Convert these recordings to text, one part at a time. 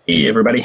Hey, everybody.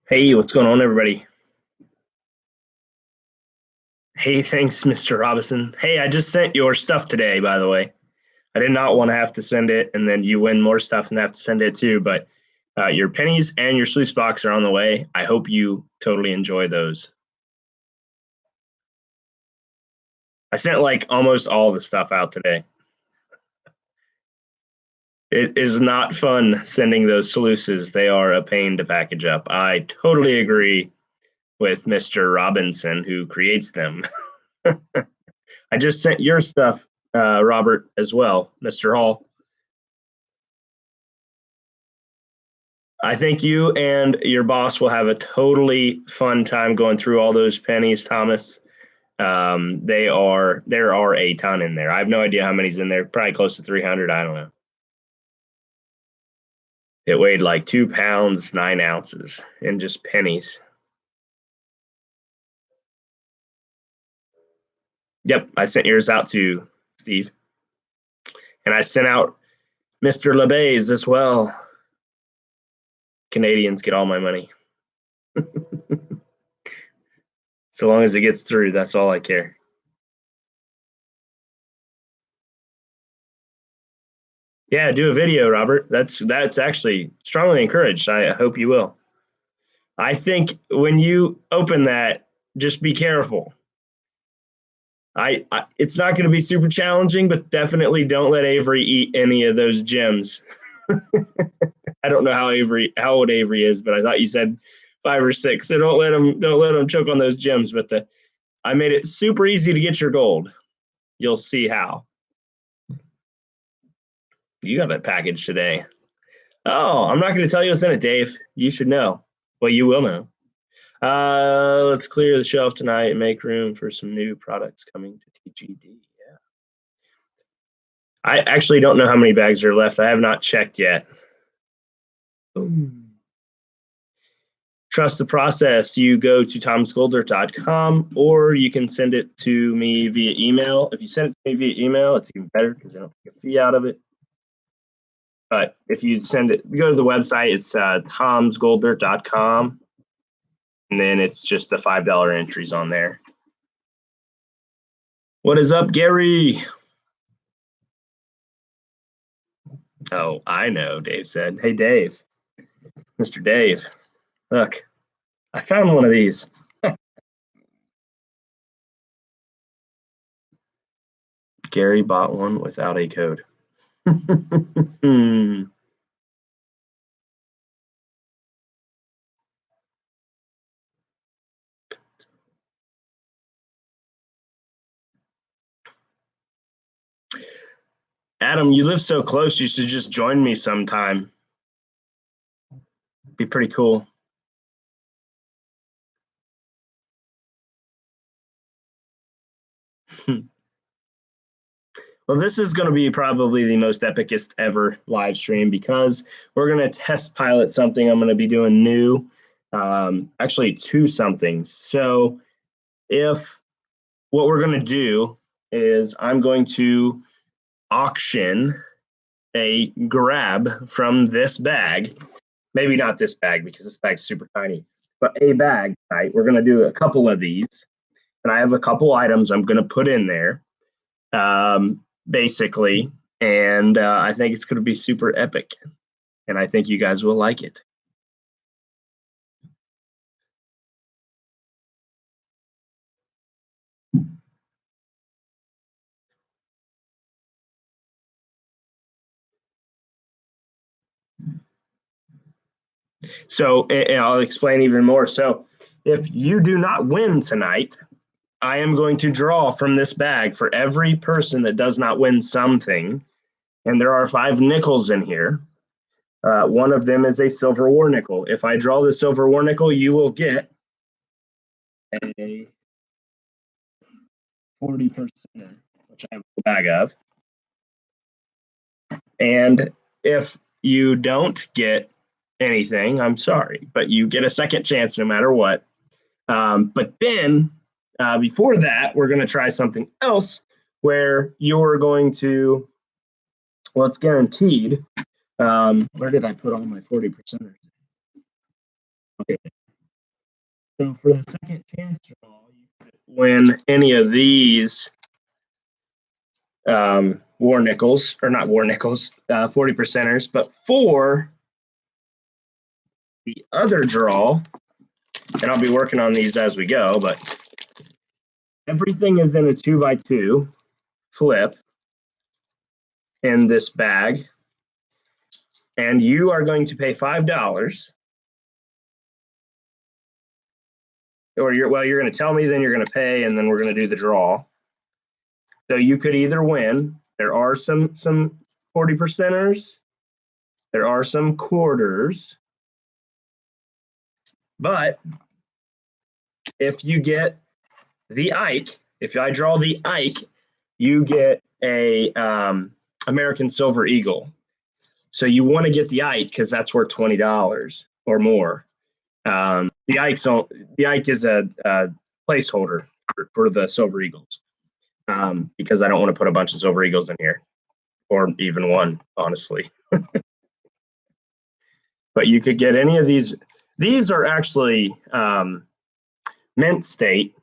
Hey, what's going on, everybody? Hey, thanks, Mr. Robinson. Hey, I just sent your stuff today, by the way. I did not want to have to send it, and then you win more stuff and have to send it too, but your pennies and your sluice box are on the way. I hope you totally enjoy those. I sent like almost all the stuff out today. It is not fun sending those sluices. They are a pain to package up. I totally agree with Mr. Robinson, who creates them. I just sent your stuff, Robert, as well, Mr. Hall. I think you and your boss will have a totally fun time going through all those pennies, Thomas. There are a ton in there. I have no idea how many's in there. Probably close to 300. I don't know. It weighed like 2 pounds, 9 ounces in just pennies. Yep, I sent yours out to Steve. And I sent out Mr. LeBay's as well. Canadians get all my money. So long as it gets through, that's all I care. Yeah, do a video, Robert. That's actually strongly encouraged. I hope you will. I think when you open that, just be careful. It's not going to be super challenging, but definitely don't let Avery eat any of those gems. I don't know how old Avery is, but I thought you said 5 or 6. So don't let him choke on those gems. But I made it super easy to get your gold. You'll see how. You got a package today. Oh, I'm not going to tell you what's in it, Dave. You should know. Well, you will know. Let's clear the shelf tonight and make room for some new products coming to TGD. Yeah. I actually don't know how many bags are left. I have not checked yet. Trust the process. You go to tomsgolder.com or you can send it to me via email. If you send it to me via email, it's even better because I don't take a fee out of it. But if you send it, you go to the website, it's tomsgolder.com. And then it's just the $5 entries on there. What is up, Gary? Oh, I know, Dave said. Hey, Dave. Mr. Dave. Look, I found one of these. Gary bought one without a code. Adam, you live so close, you should just join me sometime. Be pretty cool. Well, this is going to be probably the most epicest ever live stream because we're going to test pilot something I'm going to be doing new. Actually, 2 somethings. So if what we're going to do is I'm going to auction a grab from this bag. Maybe not this bag because this bag's super tiny, but a bag, right? We're going to do a couple of these. And I have a couple items I'm going to put in there, basically. And I think it's going to be super epic. And I think you guys will like it. So and I'll explain even more. So if you do not win tonight, I am going to draw from this bag for every person that does not win something. And there are 5 nickels in here. One of them is a silver war nickel. If I draw the silver war nickel, you will get a 40%, which I have a bag of. And if you don't get anything, I'm sorry, but you get a second chance no matter what. But then before that, we're going to try something else where you're going to, well, it's guaranteed. Where did I put all my 40%ers? Okay. So for the second chance draw, you could win any of these war nickels, or not war nickels, 40%ers. But for the other draw, and I'll be working on these as we go, but everything is in a 2x2 flip in this bag. And you are going to pay $5. Or you're going to tell me, then you're going to pay, and then we're going to do the draw. So you could either win. There are some 40%ers. There are some quarters. But if you get the Ike, if I draw the Ike, you get a American Silver Eagle. So you want to get the Ike because that's worth $20 or more. The Ike is a placeholder for the Silver Eagles because I don't want to put a bunch of Silver Eagles in here, or even one, honestly. But you could get any of these. These are actually mint state.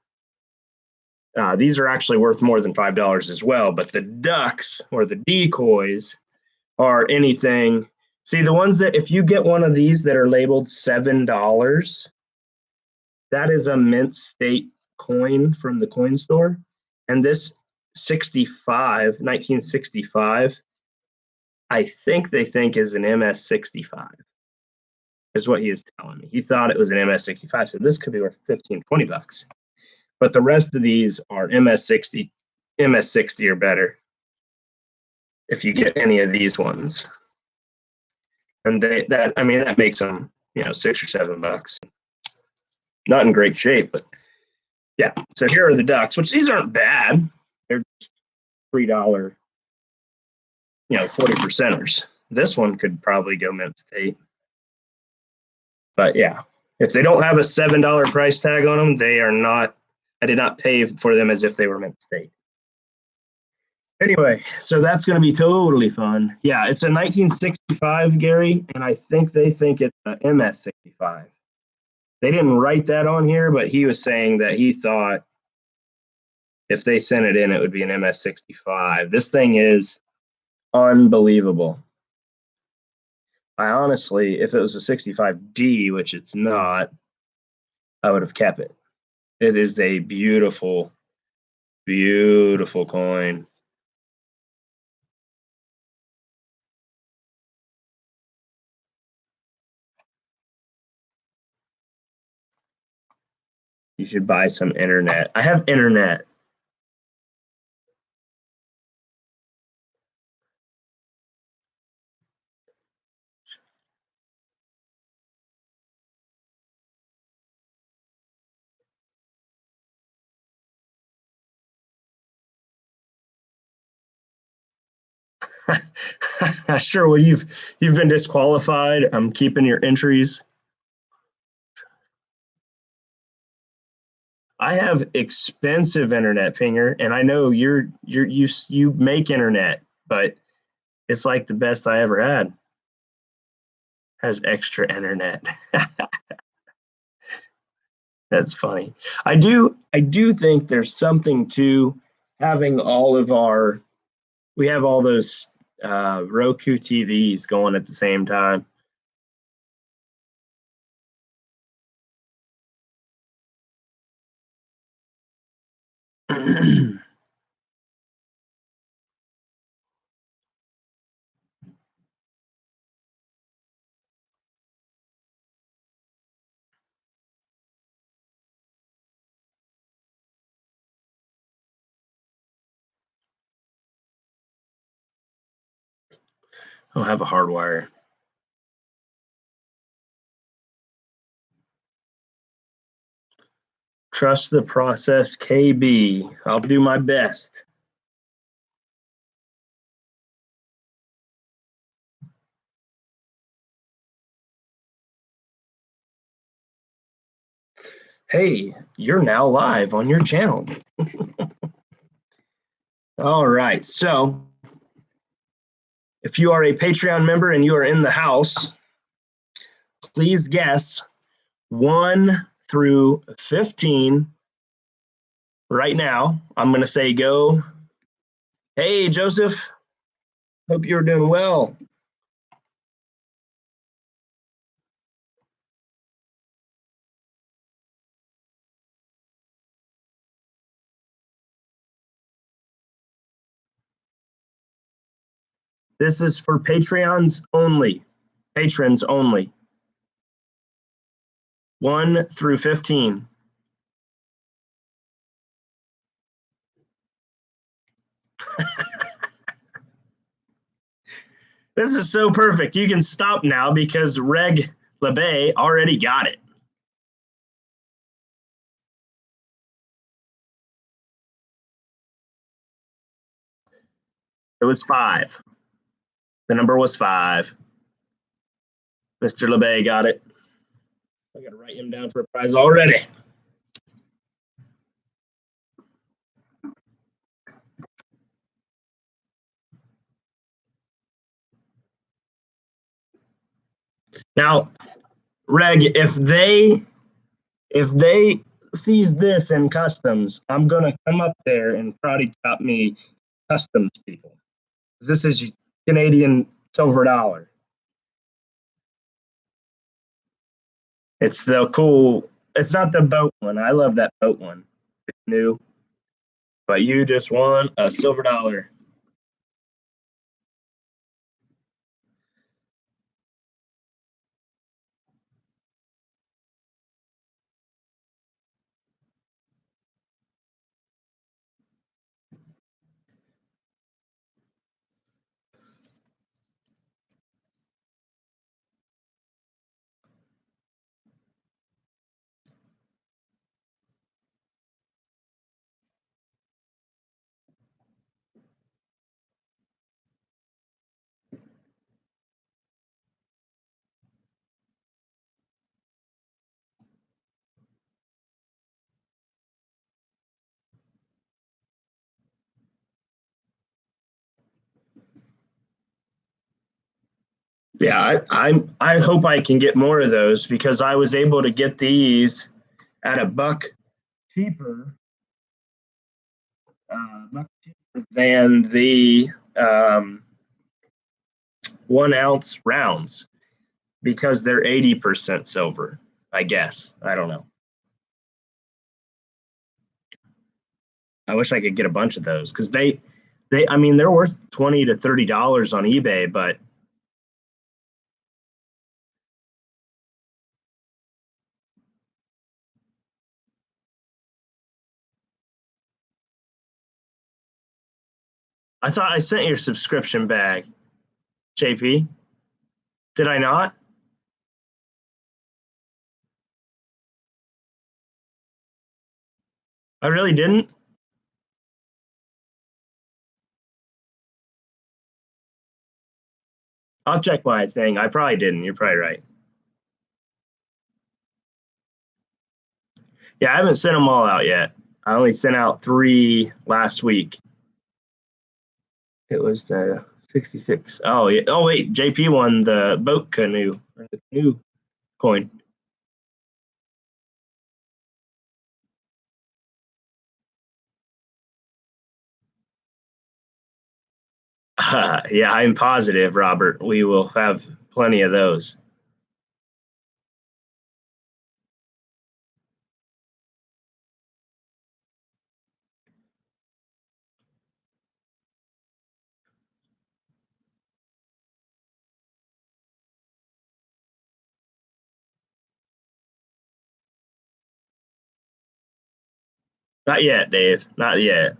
These are actually worth more than $5 as well. But the ducks or the decoys are anything. See, the ones that if you get one of these that are labeled $7, that is a mint state coin from the coin store. And this 1965, I think they think is an MS-65, is what he was telling me. He thought it was an MS-65, so this could be worth 15, $20. But the rest of these are MS-60 or better if you get any of these ones. And that makes them, $6 or $7. Not in great shape, but yeah. So here are the ducks, which these aren't bad. They're $3, 40%ers. This one could probably go mint state. But yeah, if they don't have a $7 price tag on them, they are not, I did not pay for them as if they were mint state. Anyway, so that's going to be totally fun. Yeah, it's a 1965, Gary, and I think they think it's a MS-65. They didn't write that on here, but he was saying that he thought if they sent it in, it would be an MS-65. This thing is unbelievable. I honestly, if it was a 65D, which it's not, I would have kept it. It is a beautiful, beautiful coin. You should buy some internet. I have internet. Sure. Well, you've been disqualified. I'm keeping your entries. I have expensive internet, Pinger, and I know you make internet, but it's like the best I ever had. Has extra internet. That's funny. I do think there's something to having we have all those Roku TVs going at the same time. I don't have a hard wire. Trust the process, KB. I'll do my best. Hey, you're now live on your channel. All right, so if you are a Patreon member and you are in the house, please guess 1 through 15 right now. I'm going to say go. Hey, Joseph. Hope you're doing well. This is for Patreons only. Patrons only. 1 through 15. This is so perfect. You can stop now because Reg LeBay already got it. It was 5. The number was 5. Mr. LeBay got it. I got to write him down for a prize already. Now, Reg, if they sees this in customs, I'm gonna come up there and karate chop me customs people. This is Canadian silver dollar. It's the cool. It's not the boat one. I love that boat one. It's new, but you just won a silver dollar. Yeah, I hope I can get more of those because I was able to get these at a buck cheaper, much cheaper than the 1 ounce rounds because they're 80% silver. I guess I don't know. I wish I could get a bunch of those because I mean, they're worth $20 to $30 on eBay, but I thought I sent your subscription bag, JP. Did I not? I really didn't. I'll check my thing. I probably didn't. You're probably right. Yeah, I haven't sent them all out yet. I only sent out 3 last week. It was the 66. Oh, yeah. Oh, wait. JP won the boat canoe, or the canoe coin. Yeah, I'm positive, Robert. We will have plenty of those. Not yet, Dave. Not yet.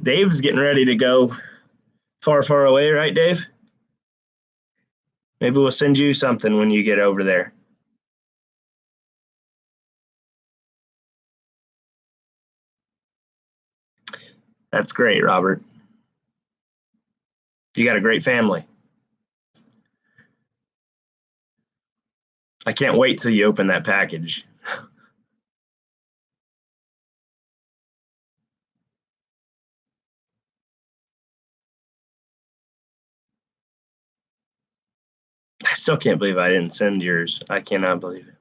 Dave's getting ready to go Far, far away, right, Dave? Maybe we'll send you something when you get over there. That's great, Robert. You got a great family. I can't wait till you open that package. I still can't believe I didn't send yours. I cannot believe it.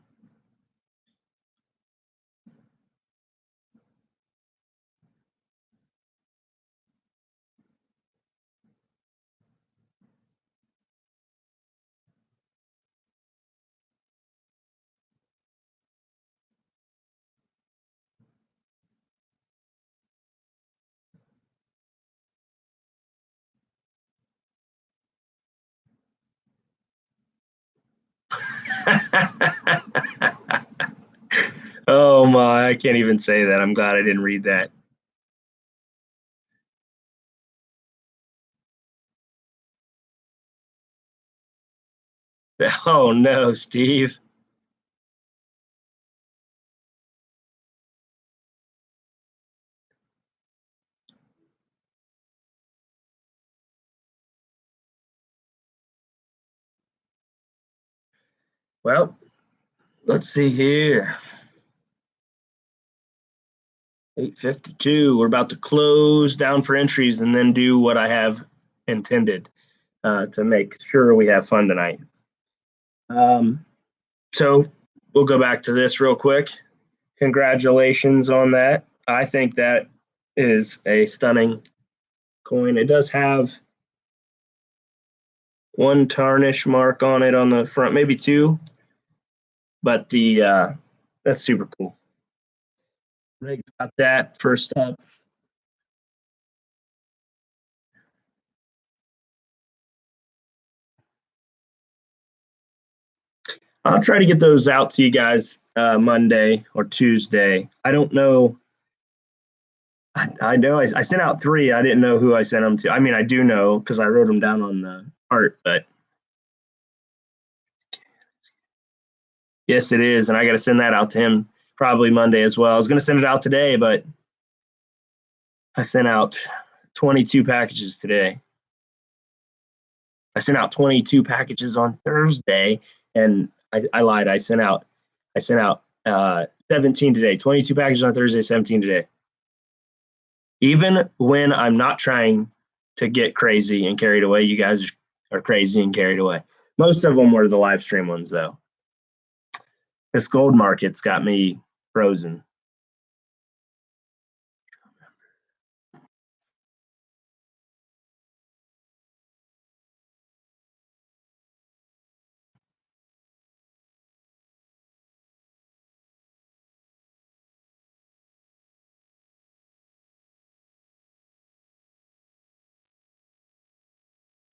Oh my, I can't even say that. I'm glad I didn't read that. Oh no, Steve. Well, let's see here. 8:52. We're about to close down for entries and then do what I have intended to make sure we have fun tonight. So we'll go back to this real quick. Congratulations on that. I think that is a stunning coin. It does have one tarnish mark on it on the front, maybe two, but the that's super cool. Rig's got that first up. I'll try to get those out to you guys Monday or Tuesday. I don't know. I know I sent out three. I didn't know who I sent them to. I mean, I do know because I wrote them down on the art, but yes, it is. And I got to send that out to him probably Monday as well. I was going to send it out today, but I sent out 22 packages today. I sent out 22 packages on Thursday, and I lied. I sent out 17 today. 22 packages on Thursday, 17 today. Even when I'm not trying to get crazy and carried away, you guys are crazy and carried away. Most of them were the live stream ones, though. This gold market's got me frozen.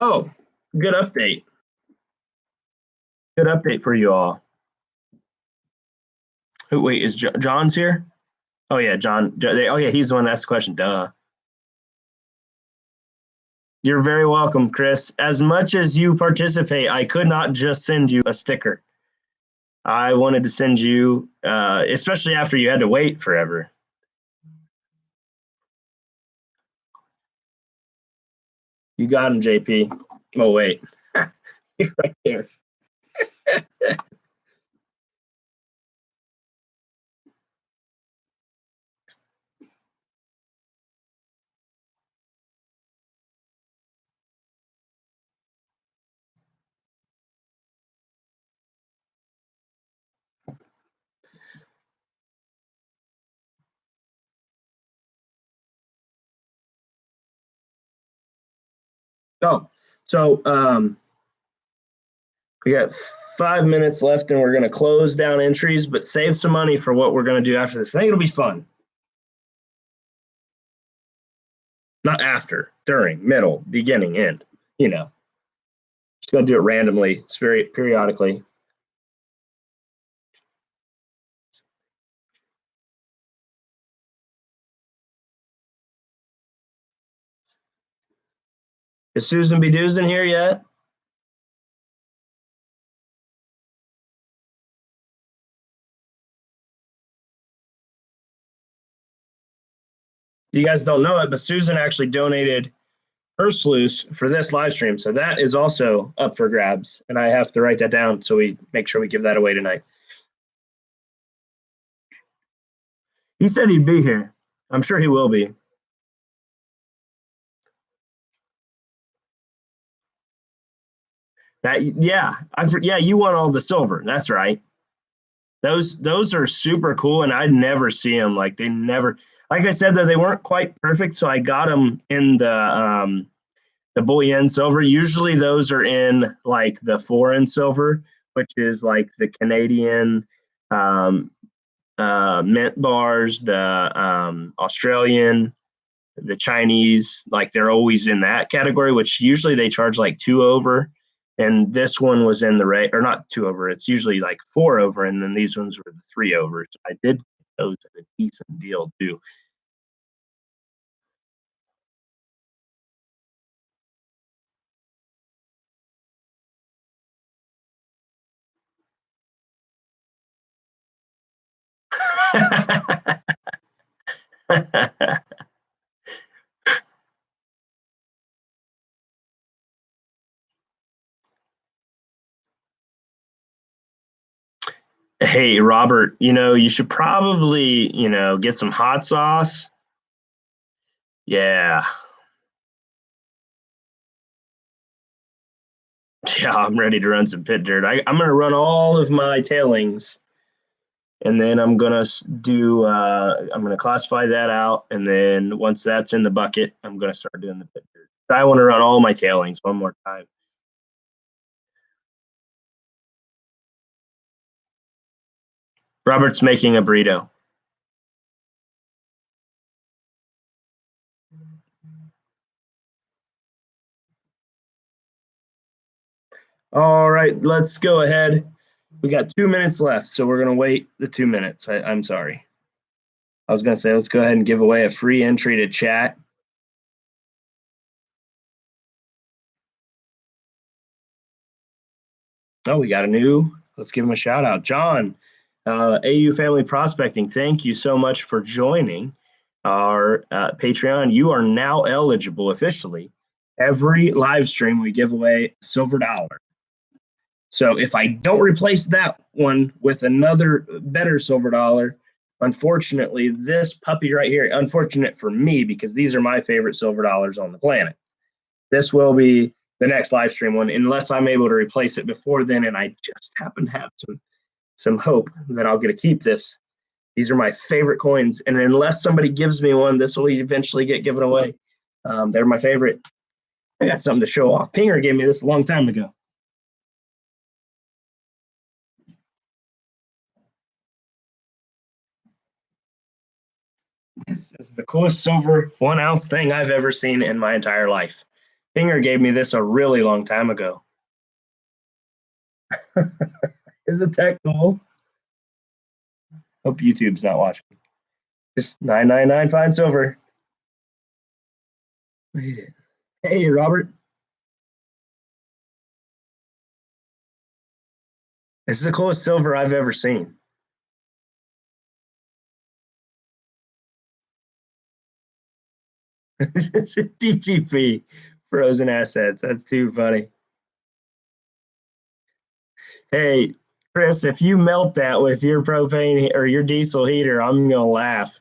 Oh, good update. Good update for you all. Wait, is John's here? Oh yeah, John. Oh yeah, he's the one that asked the question. Duh. You're very welcome, Chris. As much as you participate, I could not just send you a sticker. I wanted to send you, especially after you had to wait forever. You got him, JP. Oh wait, right there. So we got 5 minutes left, and we're going to close down entries, but save some money for what we're going to do after this. I think it'll be fun. Not after, during, middle, beginning, end. You know, just going to do it randomly, periodically. Is Susan B. Doozin here yet? You guys don't know it, but Susan actually donated her sluice for this live stream. So that is also up for grabs. And I have to write that down so we make sure we give that away tonight. He said he'd be here. I'm sure he will be. Yeah, you won all the silver. That's right. Those are super cool, and I'd never see them. Like they never, like I said, though they weren't quite perfect, so I got them in the bullion silver. Usually those are in like the foreign silver, which is like the Canadian um, mint bars, the Australian, the Chinese. Like they're always in that category, which usually they charge like 2 over. And this one was in the rate, or not 2 over. It's usually like 4 over, and then these ones were the 3 over. So I did get those at a decent deal too. Hey, Robert, you should probably, get some hot sauce. Yeah. Yeah, I'm ready to run some pit dirt. I'm going to run all of my tailings, and then I'm going to I'm going to classify that out. And then once that's in the bucket, I'm going to start doing the pit dirt. I want to run all my tailings one more time. Robert's making a burrito. All right, let's go ahead. We got 2 minutes left, so we're going to wait the 2 minutes. I'm sorry. I was going to say, let's go ahead and give away a free entry to chat. Oh, we got let's give him a shout out. John, AU Family Prospecting, thank you so much for joining our Patreon. You are now eligible officially. Every live stream, we give away a silver dollar. So if I don't replace that one with another better silver dollar, unfortunately, this puppy right here, unfortunate for me because these are my favorite silver dollars on the planet. This will be the next live stream one, unless I'm able to replace it before then, and I just happen to have some hope that I'll get to keep this. These are my favorite coins, and unless somebody gives me one, this will eventually get given away. They're my favorite. I got something to show off. Pinger gave me this a long time ago. This is the coolest silver 1 ounce thing I've ever seen in my entire life. Pinger gave me this a really long time ago. Isn't that cool? Hope YouTube's not watching. Just 999 fine silver. Hey, Robert. This is the coolest silver I've ever seen. DGP, frozen assets. That's too funny. Hey, Chris, if you melt that with your propane or your diesel heater, I'm going to laugh.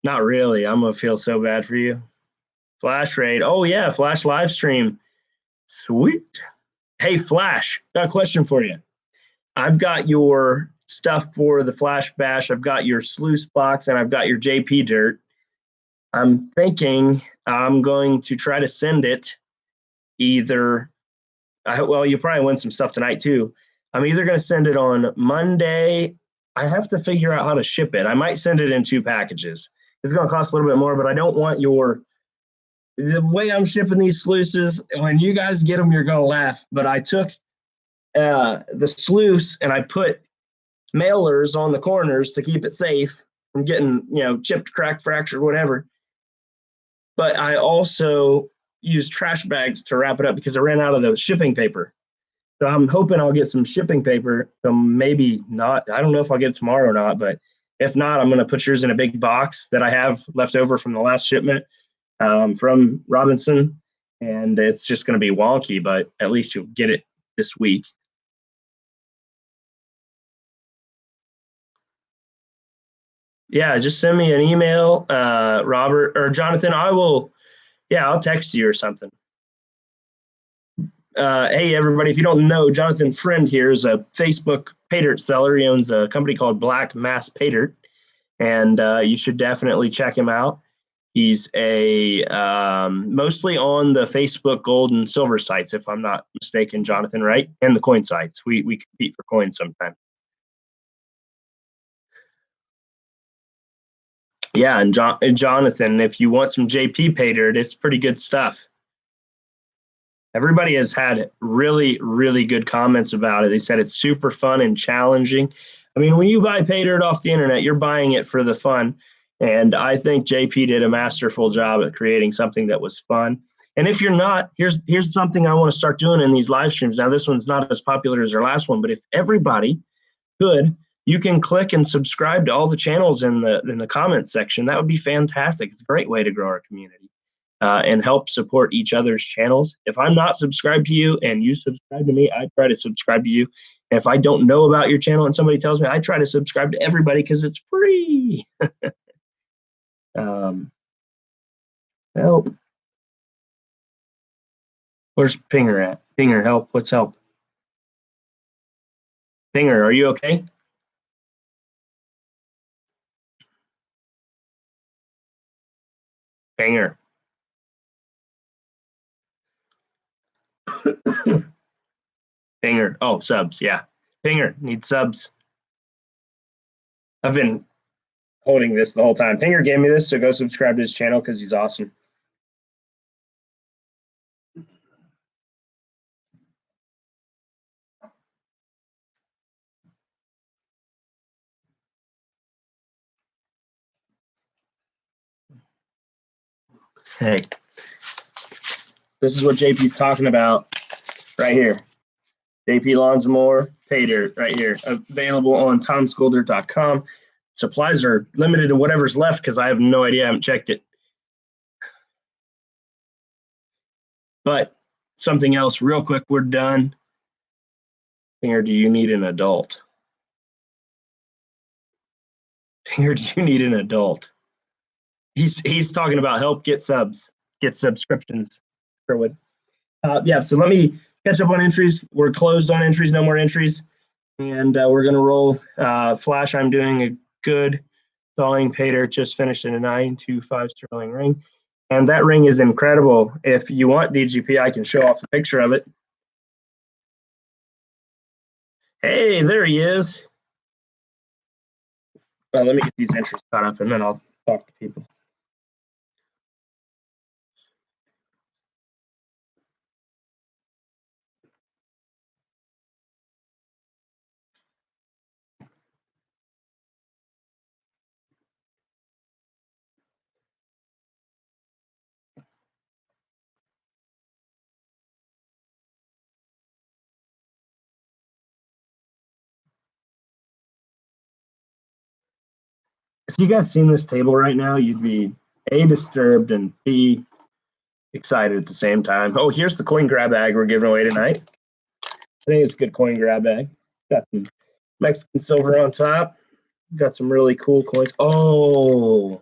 Not really. I'm going to feel so bad for you. Flash raid. Oh, yeah, Flash live stream. Sweet. Hey, Flash, got a question for you. I've got your stuff for the Flash Bash. I've got your sluice box, and I've got your JP dirt. I'm thinking I'm going to try to send it either. Well, you probably win some stuff tonight too. I'm either going to send it on Monday. I have to figure out how to ship it. I might send it in 2 packages. It's going to cost a little bit more, but I don't want the way I'm shipping these sluices. When you guys get them, you're going to laugh. But I took the sluice and I put mailers on the corners to keep it safe from getting, chipped, cracked, fractured, whatever. But I also use trash bags to wrap it up because I ran out of the shipping paper. So I'm hoping I'll get some shipping paper. So maybe not. I don't know if I'll get it tomorrow or not, but if not, I'm going to put yours in a big box that I have left over from the last shipment from Robinson. And it's just going to be wonky, but at least you'll get it this week. Yeah, just send me an email, Robert or Jonathan. I'll text you or something. Hey, everybody, if you don't know, Jonathan Friend here is a Facebook pay dirt seller. He owns a company called Black Mass Pay Dirt, and you should definitely check him out. He's a mostly on the Facebook gold and silver sites, if I'm not mistaken, Jonathan, right? And the coin sites. We compete for coins sometimes. Yeah, and Jonathan, if you want some JP pay dirt, it's pretty good stuff. Everybody has had really, really good comments about it. They said it's super fun and challenging. I mean, when you buy pay dirt off the internet, you're buying it for the fun. And I think JP did a masterful job at creating something that was fun. And if you're not, here's something I want to start doing in these live streams. Now, this one's not as popular as our last one, but if everybody could, you can click and subscribe to all the channels in the comments section. That would be fantastic. It's a great way to grow our community. And help support each other's channels. If I'm not subscribed to you and you subscribe to me, I try to subscribe to you. And if I don't know about your channel and somebody tells me, I try to subscribe to everybody because it's free. Help. Where's Pinger at? Pinger, help. What's help? Pinger, are you okay? Pinger. Pinger. Oh, subs. Yeah. Pinger needs subs. I've been holding this the whole time. Pinger gave me this, so go subscribe to his channel because he's awesome. Hey, this is what JP's talking about right here. JP Lawns More Pay Dirt right here, available on tomschooldirt.com. Supplies are limited to whatever's left because I have no idea. I haven't checked it. But something else, real quick, we're done. Pinger, do you need an adult? Pinger, do you need an adult? He's talking about help get subs, get subscriptions. Sherwood. Yeah, so let me catch up on entries. We're closed on entries, no more entries. And we're going to roll Flash. I'm doing a good Stalling Pay Dirt, just finished in a 925 sterling ring. And that ring is incredible. If you want DGP, I can show off a picture of it. Hey, there he is. Well, let me get these entries caught up and then I'll talk to people. If you guys seen this table right now, you'd be A, disturbed, and B, excited at the same time. Oh, here's the coin grab bag we're giving away tonight. I think it's a good coin grab bag. Got some Mexican silver on top. Got some really cool coins. Oh,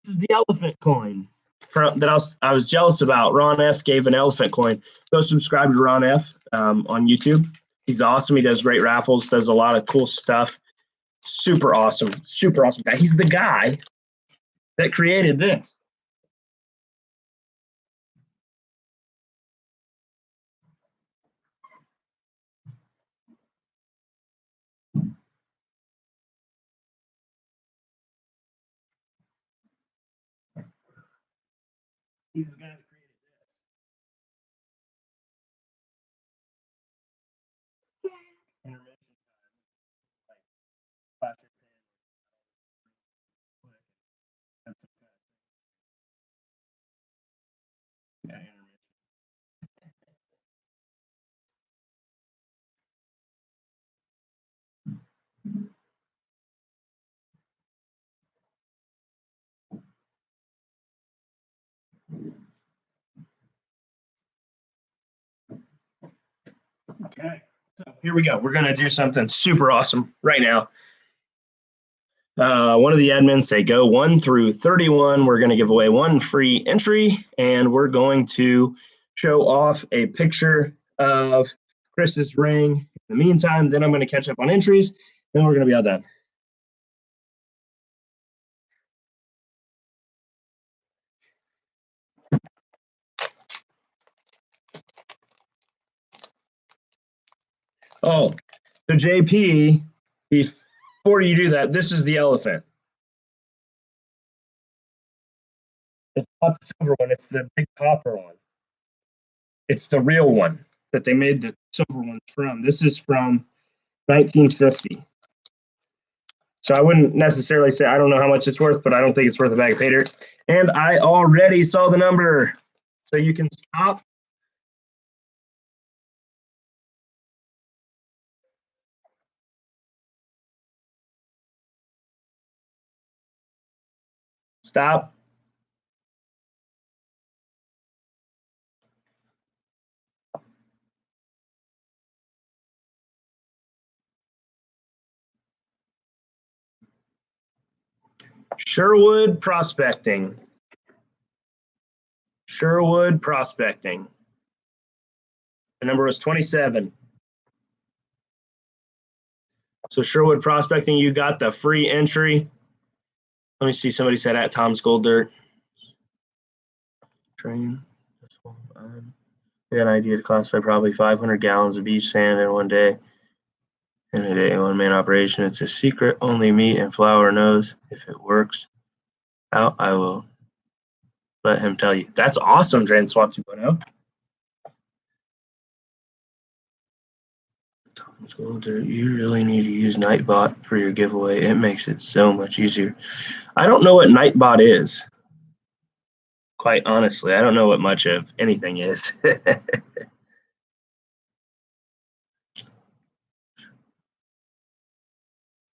this is the elephant coin that I was jealous about. Ron F gave an elephant coin. Go subscribe to Ron F on YouTube. He's awesome. He does great raffles, does a lot of cool stuff. Super awesome guy. He's the guy that created this. He's the guy that created this. Intermission time. Okay, so here we go. We're going to do something super awesome right now. One of the admins say go 1 through 31. We're going to give away one free entry, and we're going to show off a picture of Chris's ring. In the meantime, then I'm going to catch up on entries, and we're going to be all done. Oh, so JP, before you do that, this is the elephant. It's not the silver one, it's the big copper one. It's the real one that they made the silver ones from. This is from 1950. So I wouldn't necessarily say I don't know how much it's worth, but I don't think it's worth a bag of pay dirt. And I already saw the number. So you can stop. Stop. Sherwood Prospecting. Sherwood Prospecting. The number was 27. So Sherwood Prospecting, you got the free entry. Let me see. Somebody said at Tom's Gold Dirt. Train. We got an idea to classify probably 500 gallons of beach sand in one day. In a day, one-man operation. It's a secret. Only meat and flour knows. If it works out, I will let him tell you. That's awesome, Drain Swap 2.0. You really need to use Nightbot for your giveaway. It makes it so much easier. I don't know what Nightbot is. Quite honestly, I don't know what much of anything is.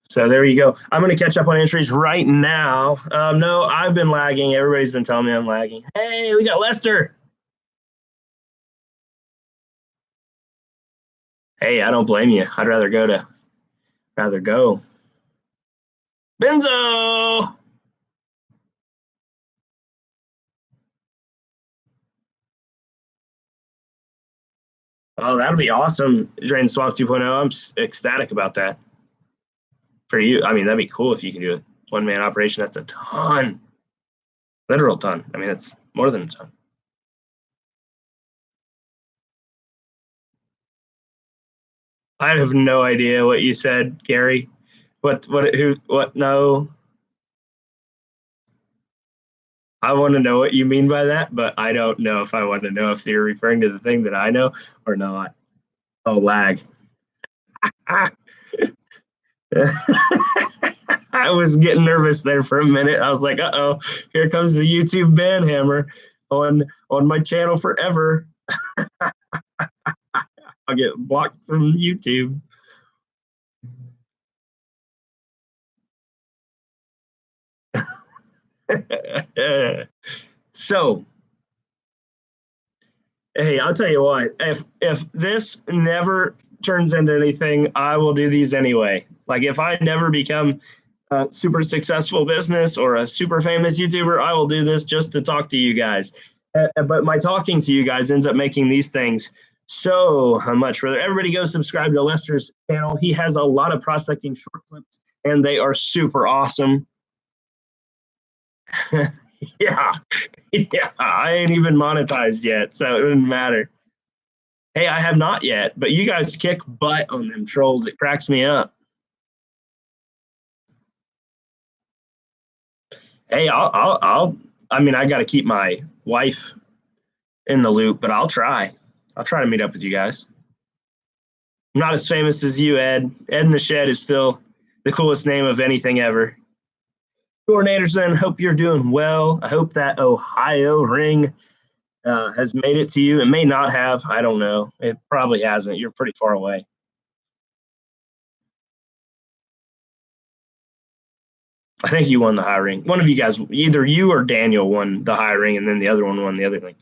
So there you go. I'm going to catch up on entries right now. No, I've been lagging. Everybody's been telling me I'm lagging. Hey, we got Lester. Hey, I don't blame you. I'd rather go. Benzo. Oh, that'll be awesome. Drain Swamp 2.0. I'm ecstatic about that. For you, I mean, that'd be cool if you can do a one-man operation. That's a ton. Literal ton. I mean, it's more than a ton. I have no idea what you said, Gary. What, no. I want to know what you mean by that, but I don't know if I want to know if you're referring to the thing that I know or not. Oh, lag. I was getting nervous there for a minute. I was like, uh-oh, here comes the YouTube ban hammer on my channel forever. I'll get blocked from YouTube. So, hey, I'll tell you what, if this never turns into anything, I will do these anyway. Like if I never become a super successful business or a super famous YouTuber, I will do this just to talk to you guys. But my talking to you guys ends up making these things so much further. Everybody go subscribe to Lester's channel. He has a lot of prospecting short clips, and they are super awesome. Yeah, I ain't even monetized yet, so it doesn't matter. Hey, I have not yet, but you guys kick butt on them trolls. It cracks me up. Hey, I mean, I got to keep my wife in the loop, but I'll try to meet up with you guys. I'm not as famous as you, Ed. Ed in the Shed is still the coolest name of anything ever. Jordan Anderson, hope you're doing well. I hope that Ohio ring has made it to you. It may not have. I don't know. It probably hasn't. You're pretty far away. I think you won the high ring. One of you guys, either you or Daniel, won the high ring, and then the other one won the other thing.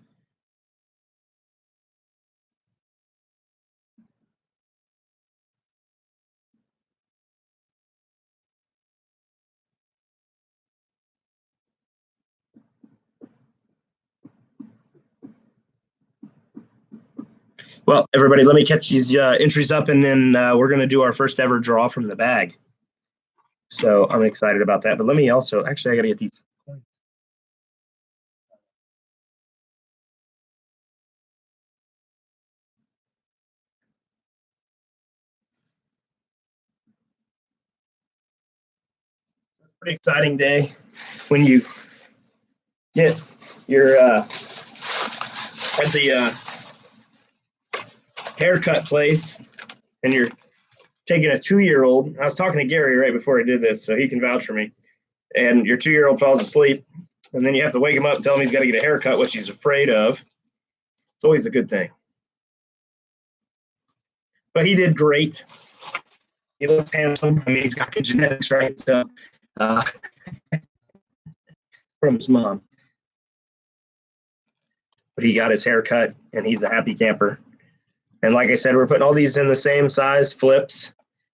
Well, everybody, let me catch these entries up, and then we're going to do our first ever draw from the bag. So I'm excited about that. But let me also, actually, I got to get these. Pretty exciting day when you get your at the haircut place and you're taking a 2-year-old. I was talking to Gary right before I did this, so he can vouch for me. And your 2-year-old falls asleep, and then you have to wake him up and tell him he's got to get a haircut, which he's afraid of. It's always a good thing. But he did great. He looks handsome. I mean, he's got good genetics, right? So, from his mom. But he got his haircut, and he's a happy camper. And like I said, we're putting all these in the same size flips,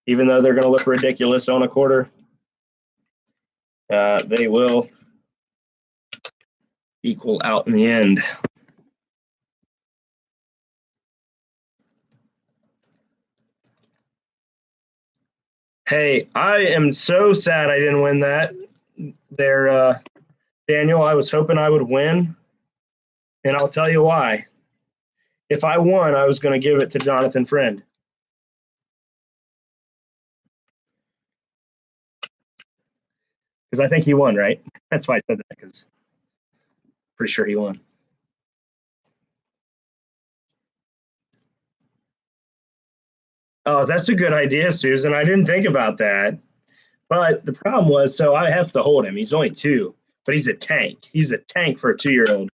even though they're going to look ridiculous on a quarter. They will equal out in the end. Hey, I am so sad I didn't win that there, Daniel. I was hoping I would win, and I'll tell you why. If I won, I was going to give it to Jonathan Friend. Because I think he won, right? That's why I said that, because I'm pretty sure he won. Oh, that's a good idea, Susan. I didn't think about that. But the problem was, so I have to hold him. He's only 2, but he's a tank. He's a tank for a 2-year-old.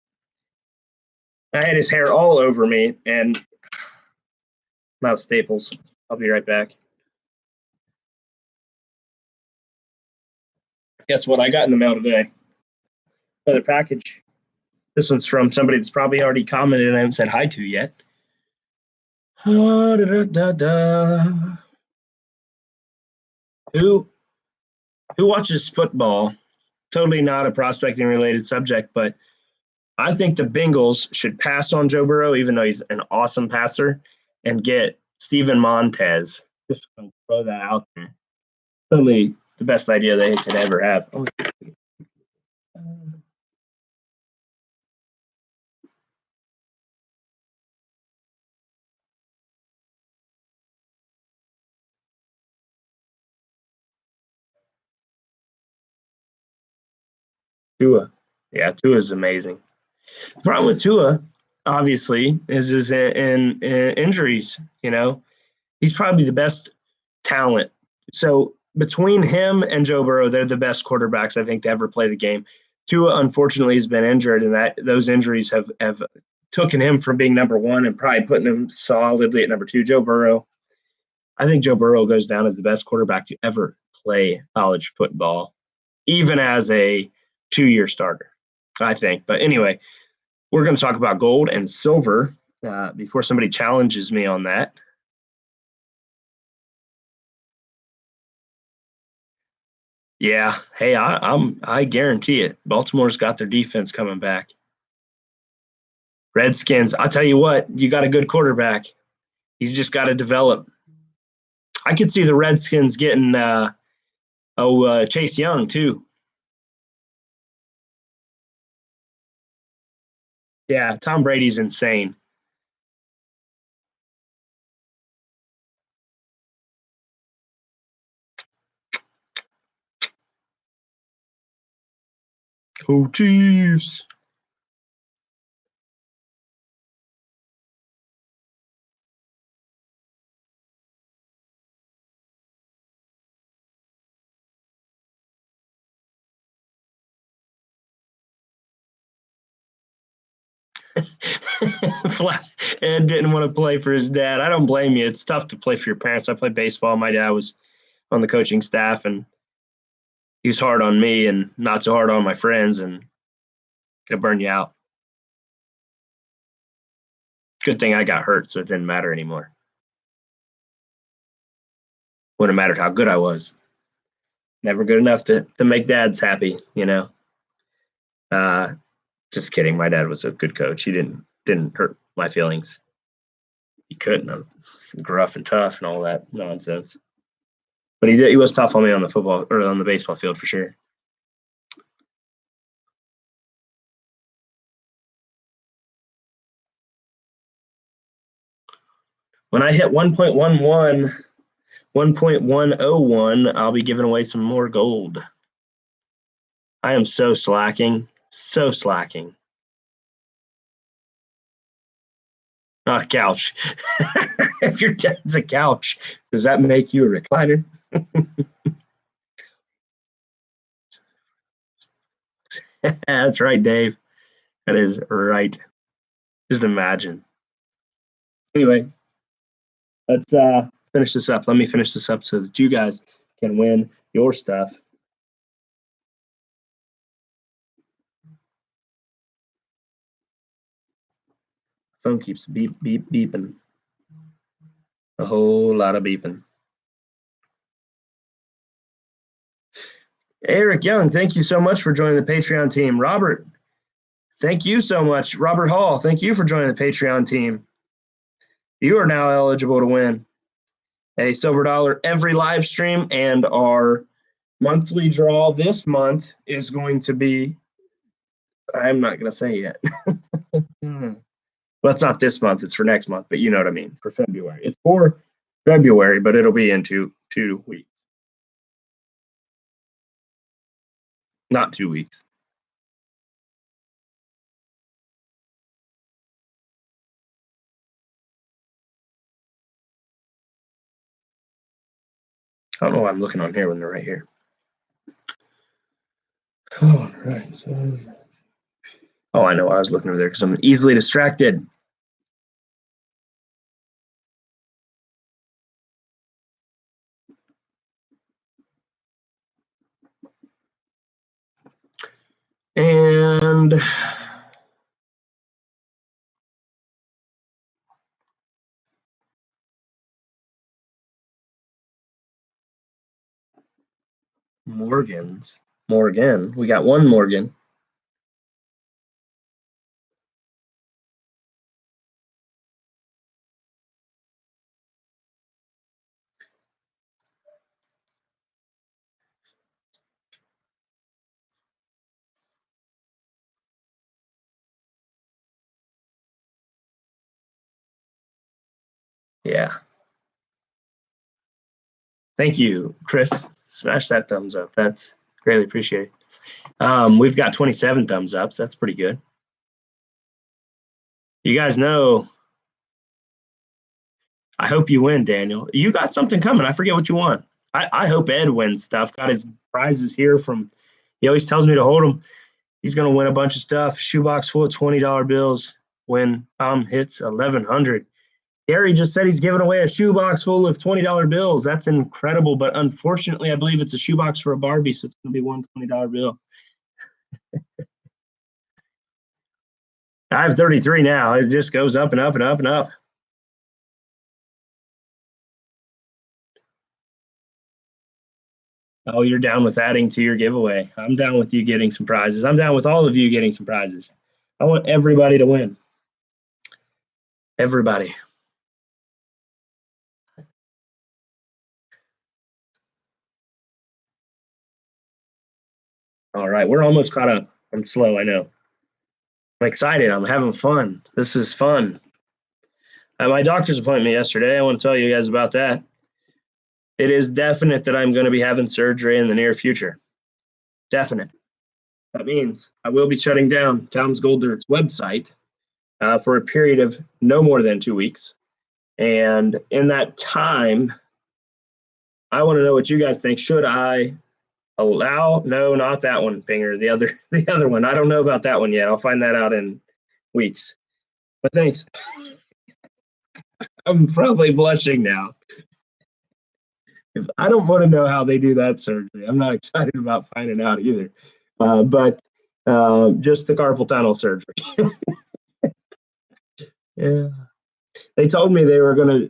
I had his hair all over me, and I'm out of Staples. I'll be right back. Guess what I got in the mail today? Another package. This one's from somebody that's probably already commented and I haven't said hi to yet. Who watches football? Totally not a prospecting related subject, but I think the Bengals should pass on Joe Burrow, even though he's an awesome passer, and get Steven Montez. Just throw that out there. Totally the best idea they could ever have. Oh. Tua. Yeah, Tua is amazing. The problem with Tua, obviously, is in injuries. You know, he's probably the best talent. So between him and Joe Burrow, they're the best quarterbacks I think to ever play the game. Tua, unfortunately, has been injured, and that those injuries have taken him from being number one and probably putting him solidly at number 2. Joe Burrow. I think Joe Burrow goes down as the best quarterback to ever play college football, even as a 2-year starter, I think. But anyway, we're going to talk about gold and silver before somebody challenges me on that. Yeah. Hey, I guarantee it. Baltimore's got their defense coming back. Redskins, I'll tell you what, you got a good quarterback. He's just got to develop. I could see the Redskins getting Chase Young too. Yeah, Tom Brady's insane. Oh, Chiefs. Ed didn't want to play for his dad. I don't blame you. It's tough to play for your parents. I played baseball. My dad was on the coaching staff, and he was hard on me and not so hard on my friends, and could burn you out. Good thing I got hurt, so it didn't matter anymore. Wouldn't have mattered how good I was. Never good enough to make dads happy, you know. Just kidding. My dad was a good coach. He didn't hurt my feelings. He couldn't. I was gruff and tough and all that nonsense. But he was tough on me on the football or on the baseball field for sure. When I hit 1.11, 1.101, I'll be giving away some more gold. I am so slacking. So slacking. Not a couch. If your dad's a couch, does that make you a recliner? That's right, Dave. That is right. Just imagine. Anyway, let's finish this up. Let me finish this up so that you guys can win your stuff. Phone keeps beeping. A whole lot of beeping. Eric Young, thank you so much for joining the Patreon team. Robert, thank you so much. Robert Hall, thank you for joining the Patreon team. You are now eligible to win a silver dollar every live stream, and our monthly draw this month is going to be, I'm not going to say yet. Well, it's not this month, it's for next month, but you know what I mean, for February. It's for February, but it'll be in 2 weeks. Not 2 weeks. I don't know why I'm looking on here when they're right here. All right. Oh, I know. I was looking over there because I'm easily distracted. And Morgan. We got one Morgan. Yeah. Thank you, Chris. Smash that thumbs up. That's greatly appreciated. We've got 27 thumbs ups. That's pretty good. You guys know, I hope you win, Daniel. You got something coming. I forget what you want. I hope Ed wins stuff. Got his prizes here from, he always tells me to hold them. He's going to win a bunch of stuff. Shoebox full of $20 bills when Tom hits 1,100. Gary just said he's giving away a shoebox full of $20 bills. That's incredible. But unfortunately, I believe it's a shoebox for a Barbie, so it's going to be one $20 bill. I have 33 now. It just goes up and up and up and up. Oh, you're down with adding to your giveaway. I'm down with you getting some prizes. I'm down with all of you getting some prizes. I want everybody to win. Everybody. All right, we're almost caught up. I'm slow, I know. I'm excited. I'm having fun. This is fun. My doctor's appointment yesterday. I want to tell you guys about that. It is definite that I'm going to be having surgery in the near future. Definite. That means I will be shutting down Tom's Gold Dirt's website for a period of no more than 2 weeks. And in that time, I want to know what you guys think. Should I allow? No, not that one, Finger. The other one. I don't know about that one yet. I'll find that out in weeks. But thanks. I'm probably blushing now. I don't want to know how they do that surgery. I'm not excited about finding out either. But just the carpal tunnel surgery. Yeah. They told me they were gonna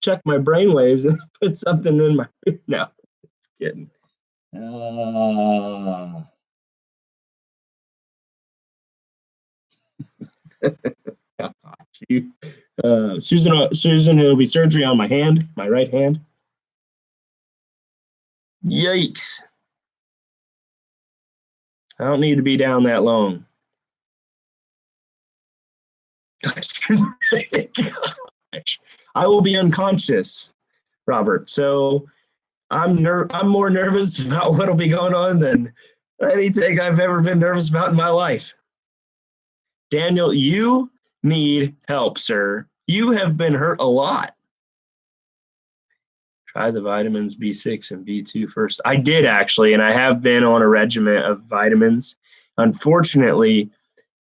check my brain waves and put something in my no, just kidding. Susan, it'll be surgery on my hand, my right hand. Yikes. I don't need to be down that long. Gosh, I will be unconscious, Robert. So I'm more nervous about what'll be going on than anything I've ever been nervous about in my life. Daniel, you need help, sir. You have been hurt a lot. Try the vitamins B6 and B2 first. I did actually, and I have been on a regimen of vitamins. Unfortunately,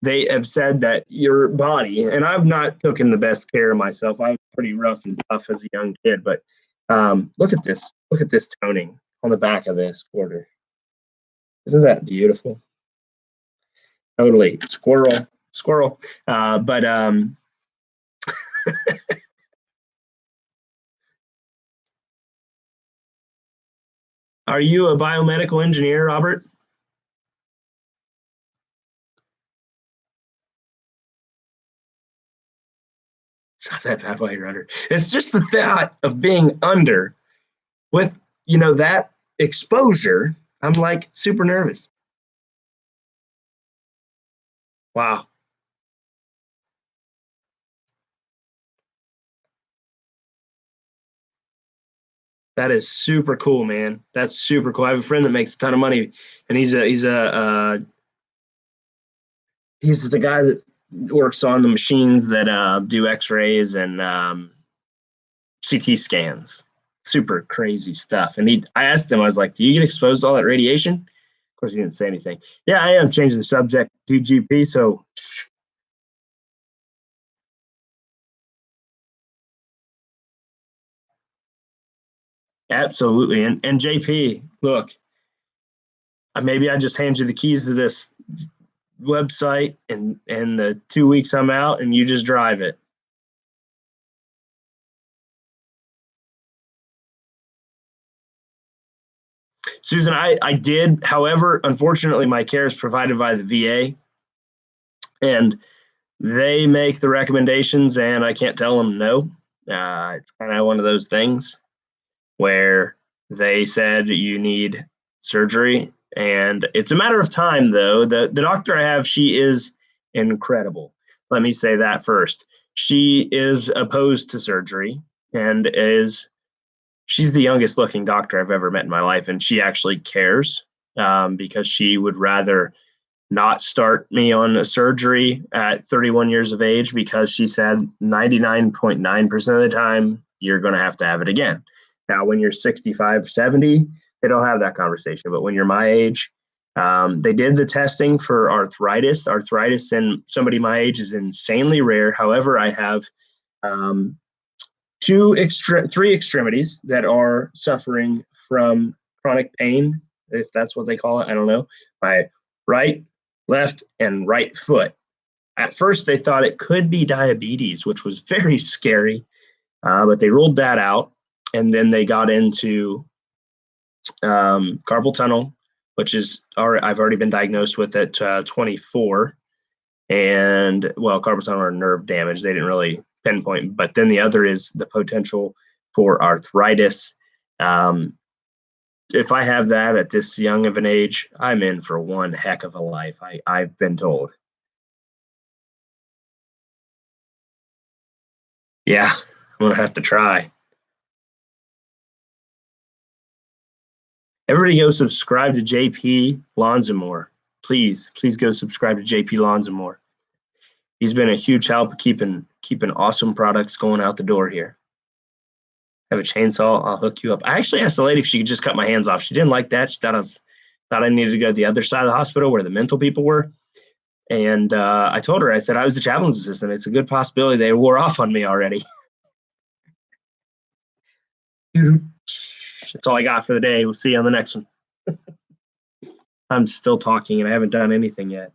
they have said that your body, and I've not taken the best care of myself. I was pretty rough and tough as a young kid, but look at this. Look at this toning on the back of this quarter. Isn't that beautiful? Totally. Squirrel. But are you a biomedical engineer, Robert? It's not that bad while you're under. It's just the thought of being under with, that exposure. I'm like super nervous. Wow. That is super cool, man. That's super cool. I have a friend that makes a ton of money, and he's the guy that works on the machines that do X-rays and CT scans. Super crazy stuff. And I asked him, I was like, "Do you get exposed to all that radiation?" Of course, he didn't say anything. Yeah, I am changing the subject to GP. So absolutely. And JP, look, maybe I just hand you the keys to this website, and the 2 weeks I'm out, and you just drive it. Susan, I did. However, unfortunately, my care is provided by the VA, and they make the recommendations, and I can't tell them no. It's kind of one of those things where they said you need surgery, and it's a matter of time, though. The doctor I have, she is incredible. Let me say that first. She is opposed to surgery and she's the youngest looking doctor I've ever met in my life, and she actually cares because she would rather not start me on a surgery at 31 years of age, because she said 99.9% of the time you're going to have it again. Now, when you're 65, 70, they don't have that conversation. But when you're my age, they did the testing for arthritis. Arthritis in somebody my age is insanely rare. However, I have three extremities that are suffering from chronic pain, if that's what they call it. I don't know. My right, left, and right foot. At first, they thought it could be diabetes, which was very scary, but they ruled that out. And then they got into carpal tunnel, which is I've already been diagnosed with at 24. And carpal tunnel or nerve damage, they didn't really pinpoint. But then the other is the potential for arthritis. If I have that at this young of an age, I'm in for one heck of a life, I've been told. Yeah, I'm going to have to try. Everybody go subscribe to JP Lonzamore. Please go subscribe to JP Lonzamore. He's been a huge help keeping awesome products going out the door here. Have a chainsaw, I'll hook you up. I actually asked the lady if she could just cut my hands off. She didn't like that. She thought I needed to go to the other side of the hospital where the mental people were. And I told her, I said, I was the chaplain's assistant. It's a good possibility they wore off on me already. That's all I got for the day. We'll see you on the next one. I'm still talking and I haven't done anything yet.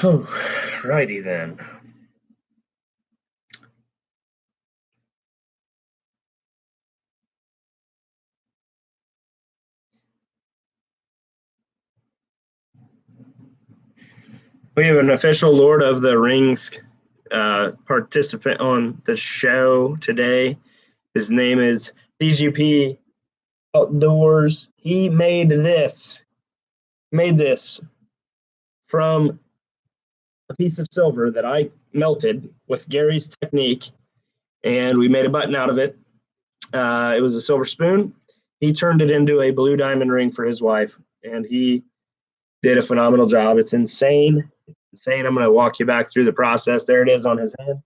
Oh, righty then. We have an official Lord of the Rings participant on the show today. His name is DGP Outdoors. He made this from a piece of silver that I melted with Gary's technique, and we made a button out of it. It was a silver spoon. He turned it into a blue diamond ring for his wife, and he did a phenomenal job. It's insane. It's insane. I'm going to walk you back through the process. There it is on his hand.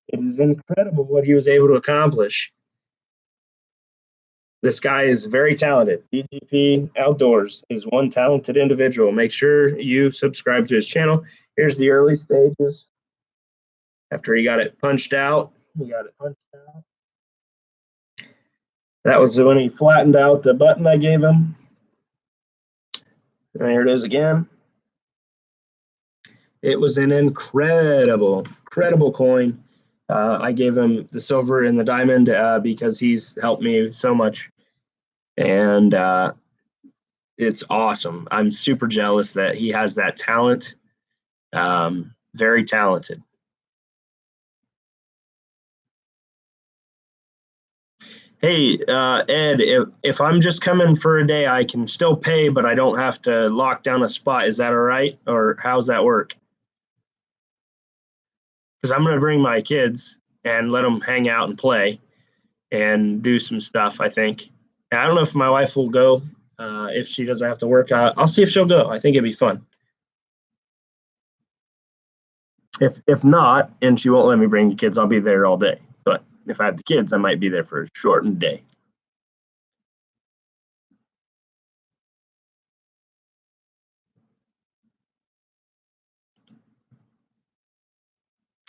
It is incredible what he was able to accomplish. This guy is very talented. DGP Outdoors is one talented individual. Make sure you subscribe to his channel. Here's the early stages. After he got it punched out, That was when he flattened out the button I gave him. And there it is again. It was an incredible coin. I gave him the silver and the diamond because he's helped me so much. And it's awesome. I'm super jealous that he has that talent. Very talented. Hey, Ed, if I'm just coming for a day, I can still pay, but I don't have to lock down a spot. Is that all right? Or how's that work? Because I'm going to bring my kids and let them hang out and play and do some stuff, I think. And I don't know if my wife will go if she doesn't have to work. I'll see if she'll go. I think it'd be fun. If not, and she won't let me bring the kids, I'll be there all day. But if I have the kids, I might be there for a shortened day.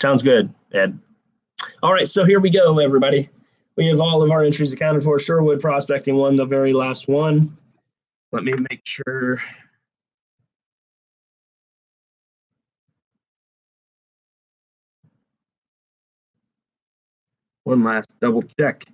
Sounds good, Ed. All right, so here we go, everybody. We have all of our entries accounted for. Sherwood Prospecting won the very last one. Let me make sure. One last double check.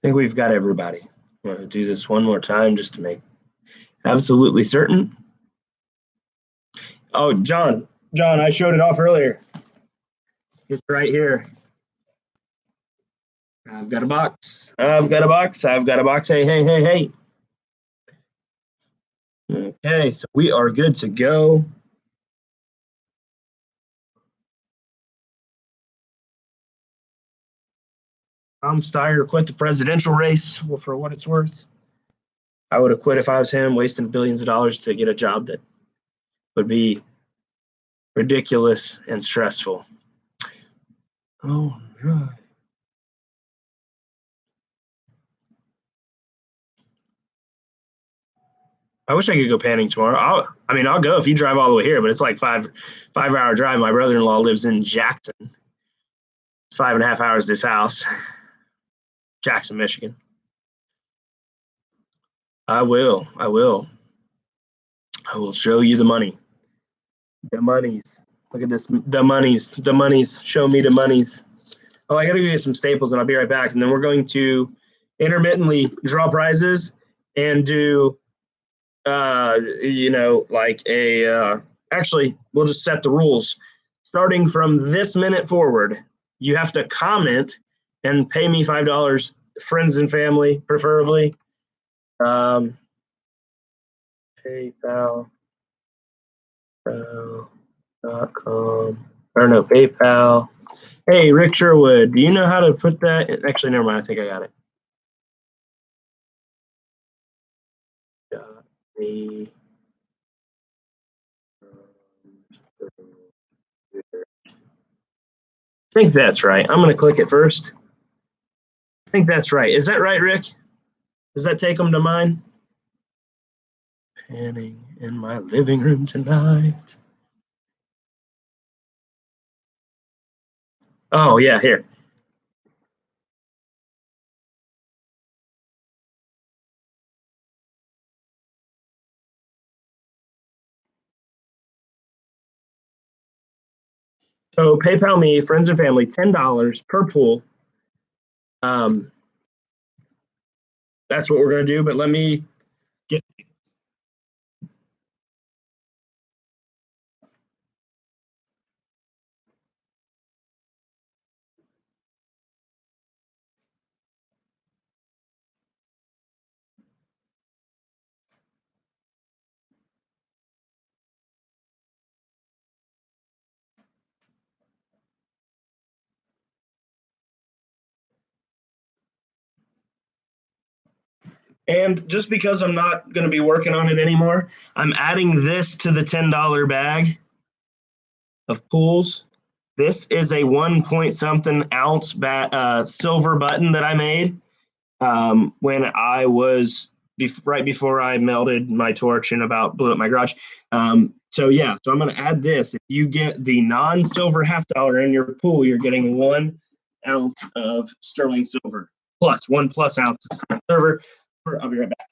I think we've got everybody. I'm going to do this one more time just to make absolutely certain. Oh, John, I showed it off earlier. It's right here. I've got a box. Hey. Okay, so we are good to go. Tom Steyer quit the presidential race. Well, for what it's worth, I would have quit if I was him, wasting billions of dollars to get a job that would be ridiculous and stressful. Oh, God. I wish I could go panning tomorrow. I'll go if you drive all the way here, but it's like 5 hour drive. My brother-in-law lives in Jackson. It's 5.5 hours to his house, Jackson, Michigan. I will. I will show you the money. The monies. Look at this. The monies. The monies. Show me the monies. Oh, I got to get some staples and I'll be right back. And then we're going to intermittently draw prizes and do, like actually, we'll just set the rules. Starting from this minute forward, you have to comment and pay me $5, friends and family, preferably. PayPal. .com. Or no, PayPal. Hey, Rick Sherwood, do you know how to put that? Actually, never mind. I think I got it. Me. I think that's right. I'm going to click it first. I think that's right. Is that right, Rick? Does that take them to mine? Panning in my living room tonight. Oh, yeah, here. So PayPal me, friends and family, $10 per pool. That's what we're going to do, but let me get. And just because I'm not going to be working on it anymore, I'm adding this to the $10 bag of pools. This is a 1 something ounce silver button that I made when I was right before I melted my torch and about blew up my garage. So I'm going to add this. If you get the non-silver $50 in your pool, you're getting 1 ounce of sterling silver plus 1+ ounces of silver. I'll be right back.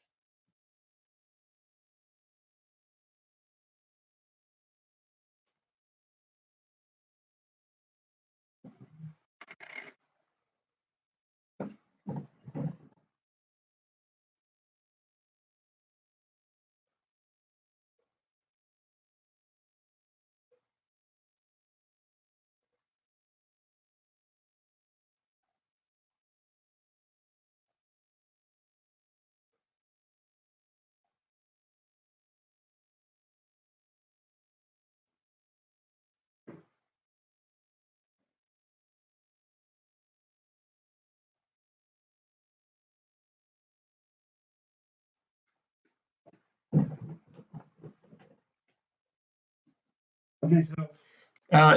Okay, so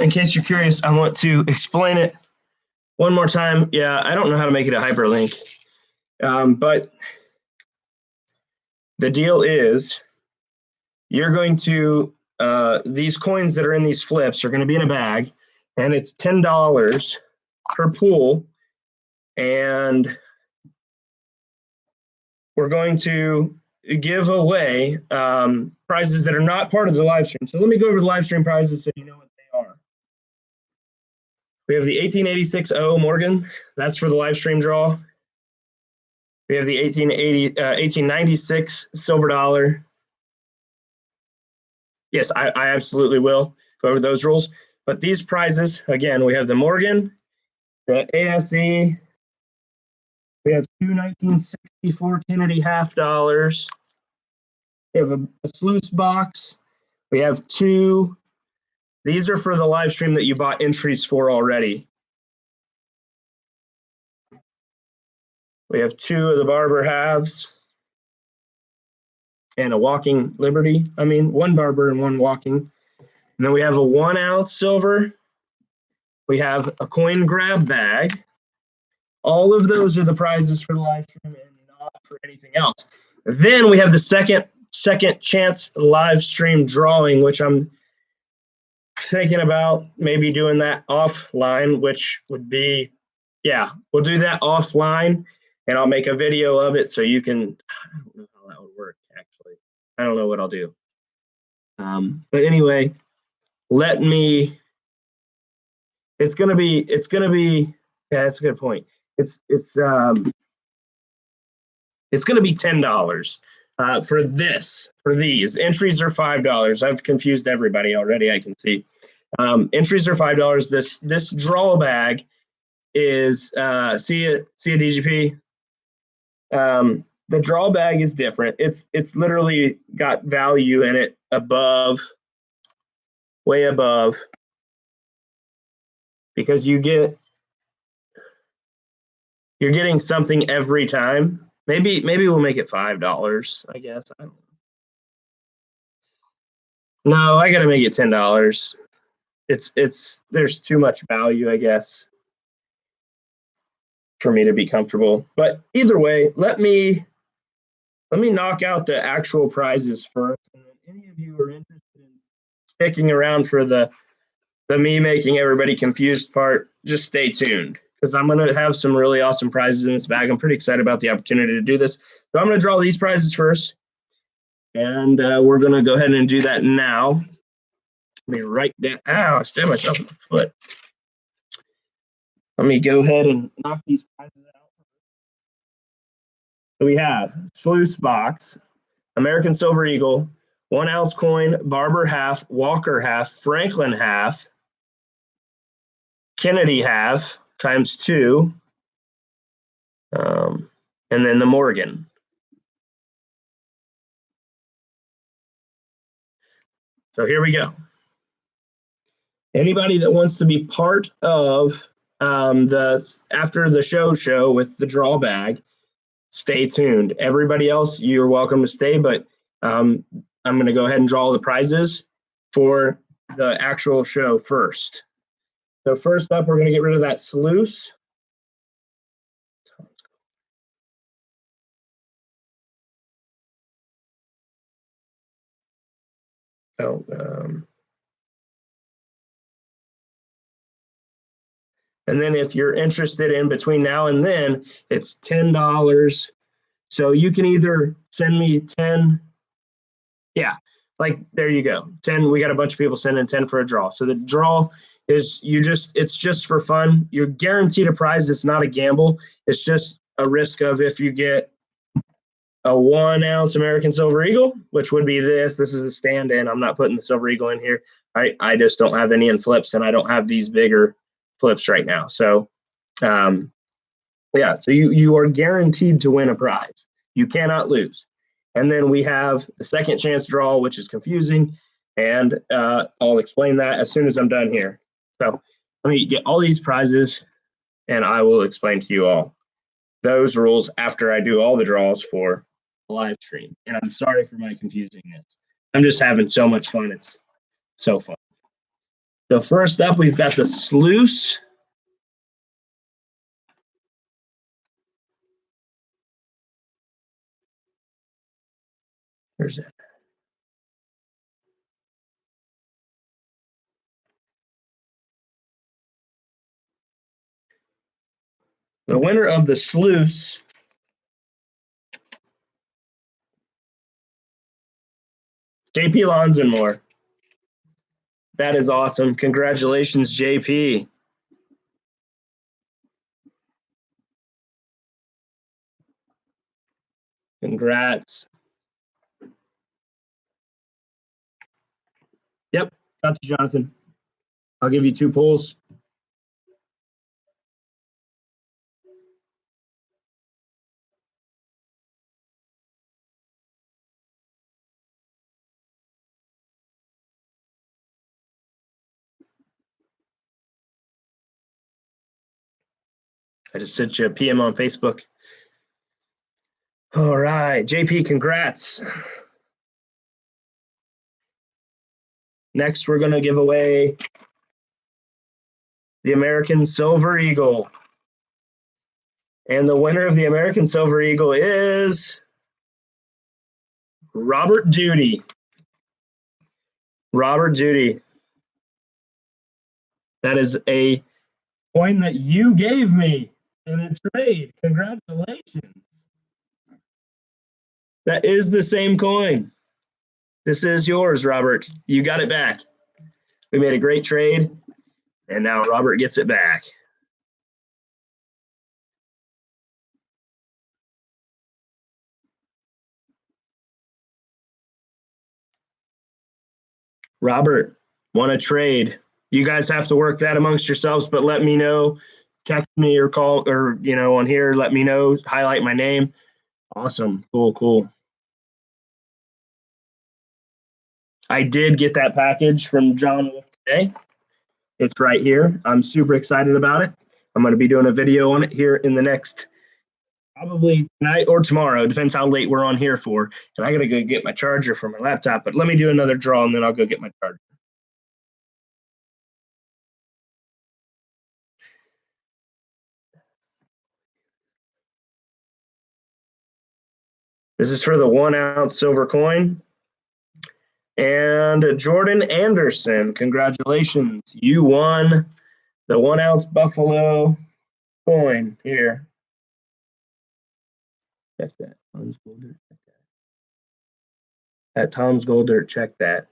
in case you're curious, I want to explain it one more time. Yeah, I don't know how to make it a hyperlink, but the deal is you're going to, these coins that are in these flips are going to be in a bag, and it's $10 per pool. And we're going to give away prizes that are not part of the live stream. So let me go over the live stream prizes so you know what they are. We have the 1886 Morgan. That's for the live stream draw. We have the 1896 silver dollar. Yes, I absolutely will go over those rules. But these prizes, again, we have the Morgan, the ASE. We have two 1964 Kennedy $50. We have a sluice box. We have two. These are for the live stream that you bought entries for already. We have two of the barber halves and a walking Liberty. I mean, one barber and one walking. And then we have a 1 ounce silver. We have a coin grab bag. All of those are the prizes for the live stream and not for anything else. Then we have the second chance live stream drawing, which I'm thinking about maybe doing that offline, which would be, yeah, we'll do that offline and I'll make a video of it so you can, I don't know how that would work actually. I don't know what I'll do. But anyway, it's gonna be, yeah, that's a good point. It's gonna be $10 for these. Entries are $5. I've confused everybody already, I can see. Entries are $5. This draw bag is see a DGP. The draw bag is different. It's literally got value in it above, way above, because you're getting something every time. Maybe we'll make it $5, I guess. I don't know. No, I gotta make it $10. There's too much value, I guess, for me to be comfortable. But either way, let me knock out the actual prizes first. And then any of you who are interested in sticking around for the me making everybody confused part, just stay tuned because I'm going to have some really awesome prizes in this bag. I'm pretty excited about the opportunity to do this. So I'm going to draw these prizes first, and we're going to go ahead and do that now. Let me write down. Ow, I stabbed myself in the foot. Let me go ahead and knock these prizes out. So we have Sluice Box, American Silver Eagle, 1 ounce coin, Barber half, Walker half, Franklin half, Kennedy half times 2, and then the Morgan. So here we go. Anybody that wants to be part of after the show with the draw bag, stay tuned. Everybody else, you're welcome to stay, but I'm going to go ahead and draw the prizes for the actual show first. So first up, we're going to get rid of that sluice. Oh, and then if you're interested in between now and then, it's $10. So you can either send me 10. Yeah, like there you go. 10. We got a bunch of people sending 10 for a draw. So the draw is it's just for fun. You're guaranteed a prize. It's not a gamble. It's just a risk of if you get a 1 ounce American Silver Eagle, which would be this. This is a stand-in. I'm not putting the Silver Eagle in here. I just don't have any in flips, and I don't have these bigger flips right now. So, yeah, so you are guaranteed to win a prize. You cannot lose. And then we have the second chance draw, which is confusing, and I'll explain that as soon as I'm done here. So let me get all these prizes, and I will explain to you all those rules after I do all the draws for the live stream. And I'm sorry for my confusingness. I'm just having so much fun. It's so fun. So first up, we've got the sluice. Where's it? The winner of the sluice JP Lonzenmore. That is awesome. Congratulations, JP. Congrats. Yep, got you, Jonathan. I'll give you 2 pulls. I just sent you a PM on Facebook. All right, JP, congrats. Next, we're going to give away the American Silver Eagle. And the winner of the American Silver Eagle is Robert Judy. Robert Judy. That is a coin that you gave me in a trade. Congratulations. That is the same coin. This is yours, Robert. You got it back. We made a great trade, and now Robert gets it back. Robert, want to trade? You guys have to work that amongst yourselves, but let me know. Text me or call, or on here, let me know. Highlight my name. Awesome. Cool. I did get that package from John Wolf today. It's right here. I'm super excited about it. I'm going to be doing a video on it here in the next, probably tonight or tomorrow. Depends how late we're on here for. And I got to go get my charger for my laptop, but let me do another draw and then I'll go get my charger. This is for the 1 ounce silver coin. And Jordan Anderson, congratulations. You won the 1 ounce Buffalo coin here. Check that. Tom's Gold Dirt. Check that. At Tom's Gold Dirt, check that.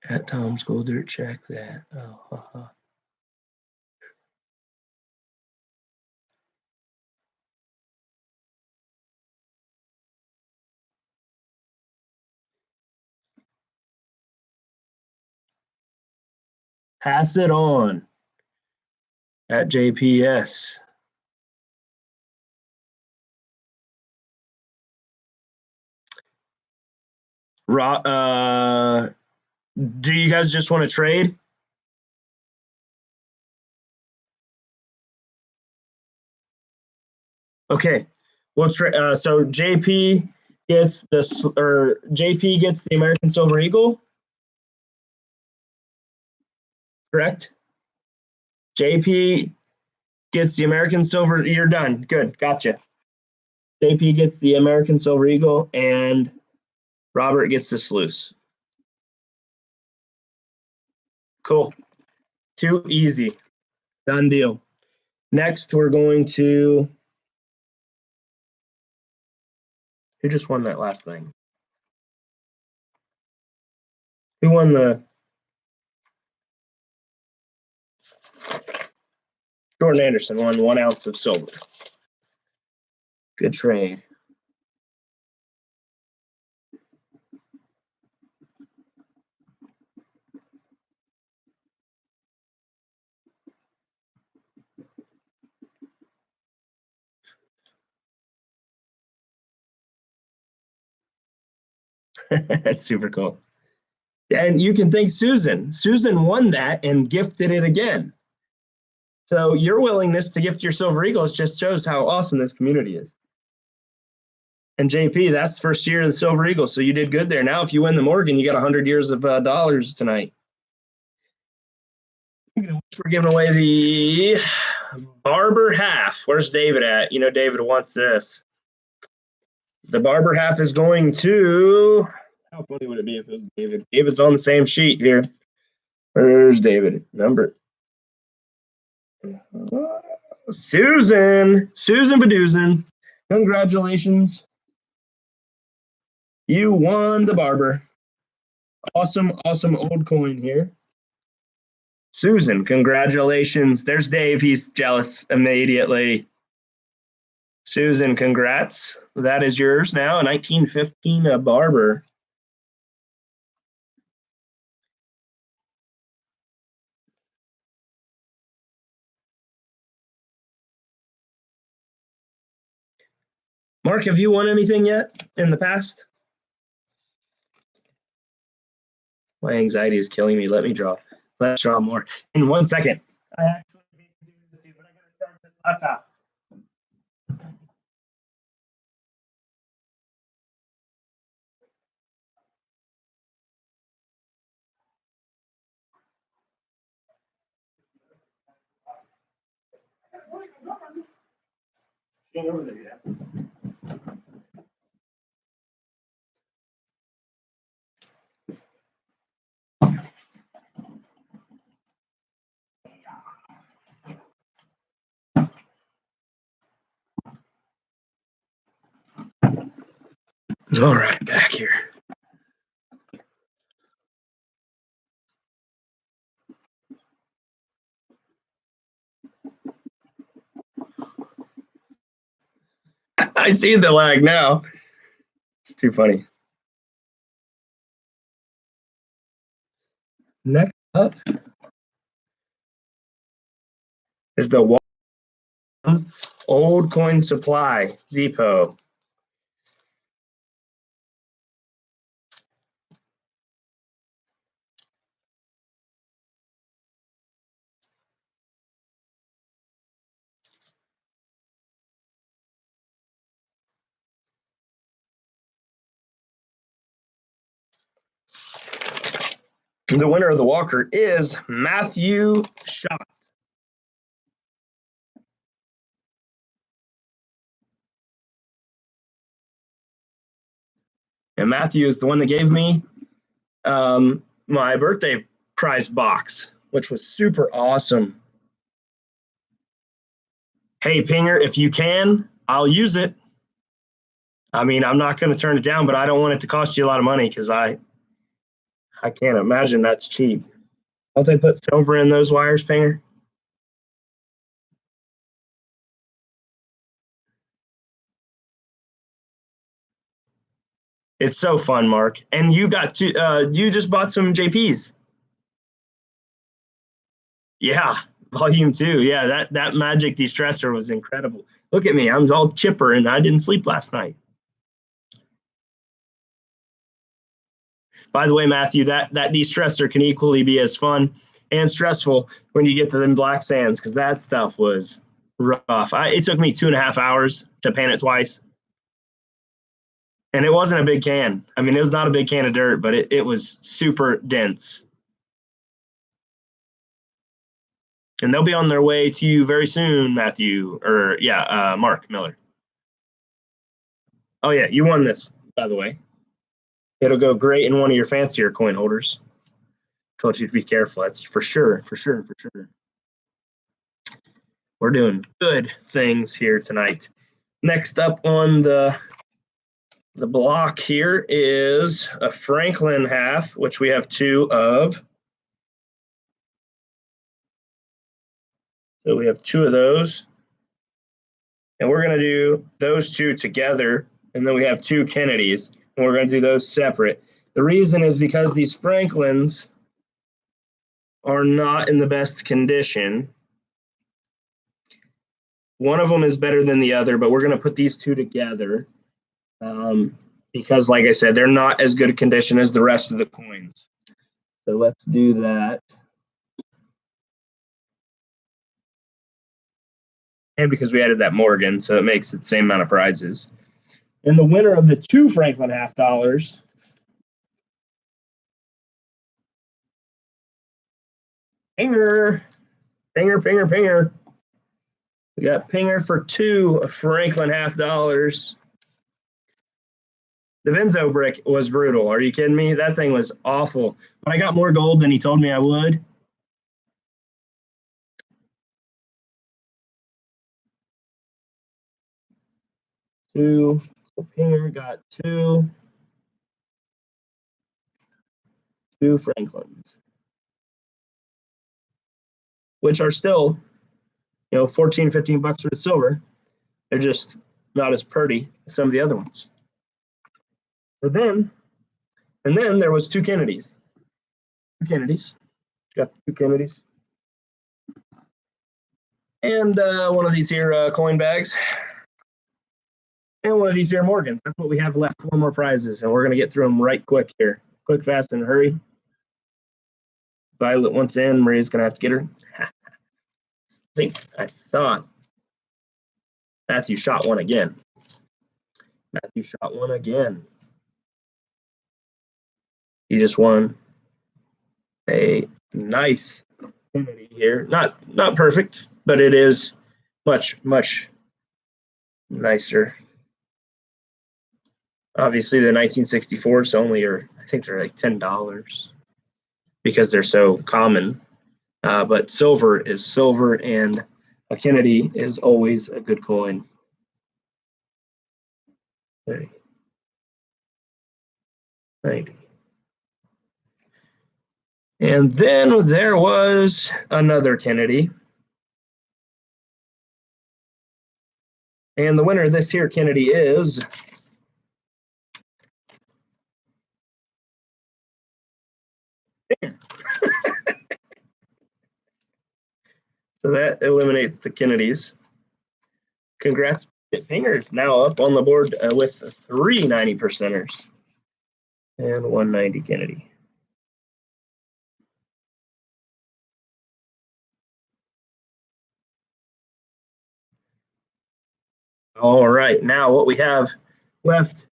At Tom's Gold Dirt, check that. Oh, Pass it on at JPS. Do you guys just want to trade? Okay. We'll so JP gets JP gets the American Silver Eagle. Correct? JP gets the American Silver. You're done. Good. Gotcha. JP gets the American Silver Eagle, and Robert gets the sluice. Cool. Too easy. Done deal. Next, we're going to. Who just won that last thing? Who won the. Jordan Anderson won 1 ounce of silver. Good trade. That's super cool. And you can thank Susan. Susan won that and gifted it again. So your willingness to gift your Silver Eagles just shows how awesome this community is. And JP, that's first year of the Silver Eagle, so you did good there. Now, if you win the Morgan, you got 100 years of dollars tonight. We're giving away the Barber half. Where's David at? David wants this. The Barber half is going to. How funny would it be if it was David? David's on the same sheet here. Where's David? Number. Susan Baduzin. Congratulations. You won the Barber. Awesome old coin here. Susan, congratulations. There's Dave. He's jealous immediately. Susan, congrats. That is yours now. A 1915 Barber. Mark, have you won anything yet in the past? My anxiety is killing me. Let me draw. Let's draw more. In 1 second. I actually hate to do this to you, but I gotta charge this laptop. All right, back here. I see the lag now. It's too funny. Next up is the Old Coin Supply Depot. The winner of the Walker is Matthew Schott. And Matthew is the one that gave me my birthday prize box, which was super awesome. Hey, Pinger, if you can, I'll use it. I mean, I'm not going to turn it down, but I don't want it to cost you a lot of money because I can't imagine that's cheap. Don't they put silver in those wires, Pinger? It's so fun, Mark. And you got to you just bought some JPs. Yeah, volume 2. Yeah, that magic de-stressor was incredible. Look at me, I'm all chipper and I didn't sleep last night. By the way, Matthew, that de-stressor can equally be as fun and stressful when you get to them black sands, because that stuff was rough. It took me 2.5 hours to pan it twice. And it wasn't a big can. I mean, it was not a big can of dirt, but it was super dense. And they'll be on their way to you very soon, Matthew, or Mark Miller. Oh yeah, you won this, by the way. It'll go great in one of your fancier coin holders. Told you to be careful. That's for sure, for sure, for sure. We're doing good things here tonight. Next up on the block here is a Franklin half, which we have 2 of. So we have 2 of those. And we're going to do those 2 together. And then we have 2 Kennedys. And we're going to do those separate. The reason is because these Franklins are not in the best condition. One of them is better than the other, but we're going to put these 2 together because, like I said, they're not as good a condition as the rest of the coins. So let's do that. And because we added that Morgan, so it makes it the same amount of prizes. And the winner of the 2 Franklin half dollars Pinger. We got Pinger for 2 Franklin half dollars. The Benzo brick was brutal. Are you kidding me? That thing was awful. But I got more gold than he told me I would. So Pinger got 2 Franklins, which are still, 14, 15 bucks for the silver. They're just not as pretty as some of the other ones. And then there was 2 Kennedys. Got 2 Kennedys. And one of these here coin bags. And one of these here Morgans. That's what we have left. 4 more prizes, and we're going to get through them right quick here. Quick, fast, and hurry. Violet once in. Maria's going to have to get her. I thought Matthew shot one again. Matthew shot one again. He just won a nice Kennedy here. Not perfect, but it is much nicer. Obviously, the 1964s only are, I think they're like $10 because they're so common. But silver is silver, and a Kennedy is always a good coin. 30, 90. And then there was another Kennedy. And the winner of this here Kennedy is so that eliminates the Kennedys. Congrats, Fingers now up on the board with 3 90%ers and 190 Kennedy. All right, now what we have left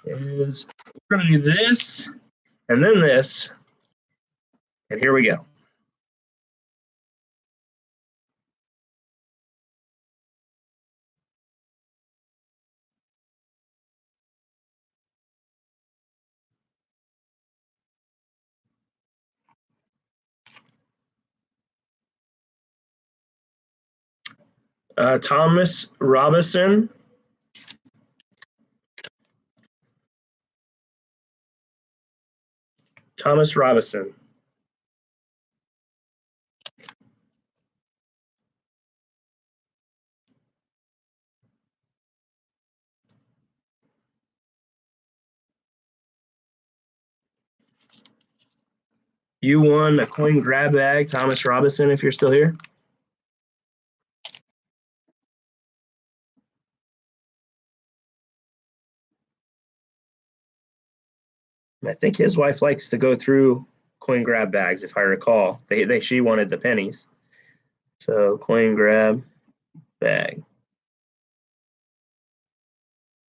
is we're going to do this and then this, and here we go. Thomas Robinson. Thomas Robinson. You won a coin grab bag, Thomas Robinson, if you're still here. And I think his wife likes to go through coin grab bags, if I recall. She wanted the pennies. So coin grab bag.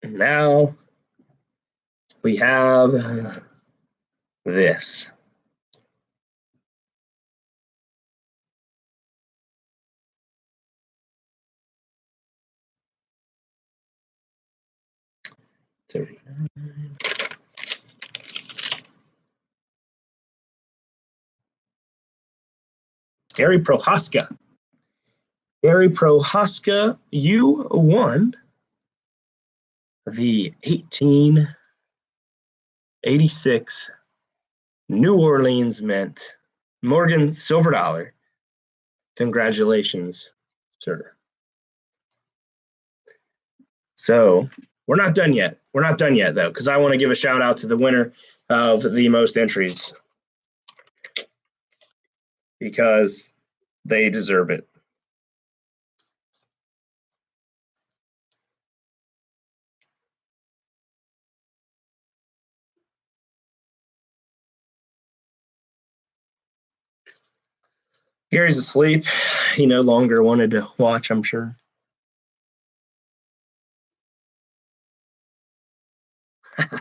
And now we have this. Gary Prohaska. Gary Prohaska, you won the 1886 New Orleans Mint Morgan Silver Dollar. Congratulations, sir. So we're not done yet. We're not done yet, though, because I want to give a shout out to the winner of the most entries because they deserve it. Gary's asleep. He no longer wanted to watch, I'm sure.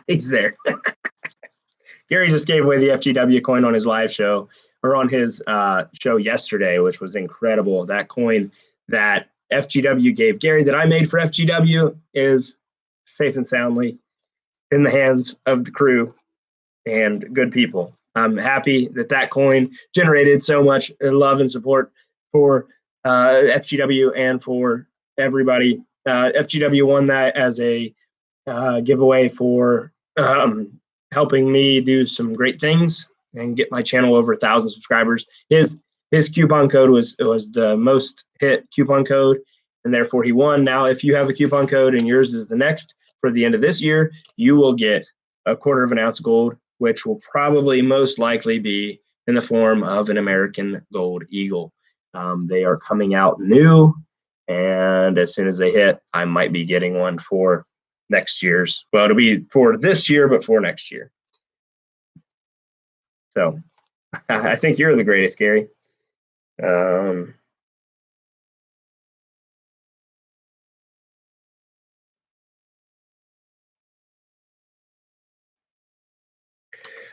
He's there. Gary just gave away the FGW coin on his live show, or on his show yesterday, which was incredible. That coin that FGW gave Gary that I made for FGW is safe and soundly in the hands of the crew and good people. I'm happy that that coin generated so much love and support for FGW and for everybody. FGW won that as a giveaway for helping me do some great things and get my channel over 1,000 subscribers. His coupon code was the most hit coupon code, and therefore he won. Now, if you have a coupon code and yours is the next for the end of this year, you will get a 1/4 ounce gold, which will probably most likely be in the form of an American Gold Eagle. They are coming out new, and as soon as they hit, I might be getting one for next year's. Well, it'll be for this year, but for next year. So I think you're the greatest, Gary. Um,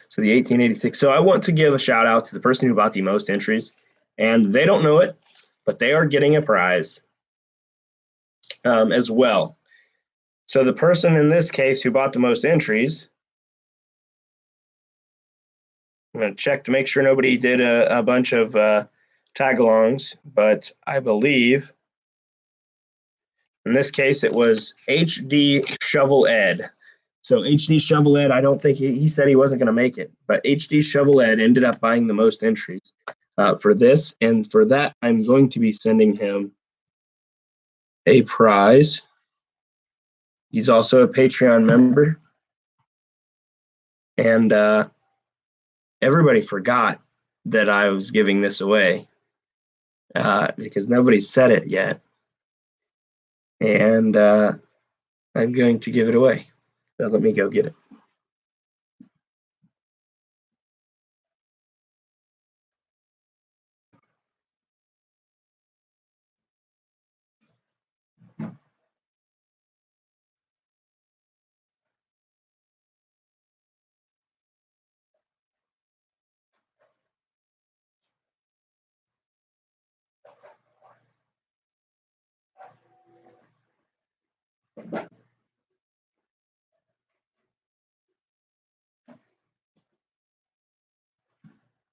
so the 1886. So I want to give a shout out to the person who bought the most entries, and they don't know it, but they are getting a prize as well. So the person in this case who bought the most entries, I'm going to check to make sure nobody did a bunch of tag-alongs, but I believe in this case it was HD Shovel Ed. So HD Shovel Ed, I don't think he said he wasn't going to make it, but HD Shovel Ed ended up buying the most entries for this, and for that I'm going to be sending him a prize. He's also a Patreon member, and everybody forgot that I was giving this away because nobody said it yet, and I'm going to give it away. So let me go get it.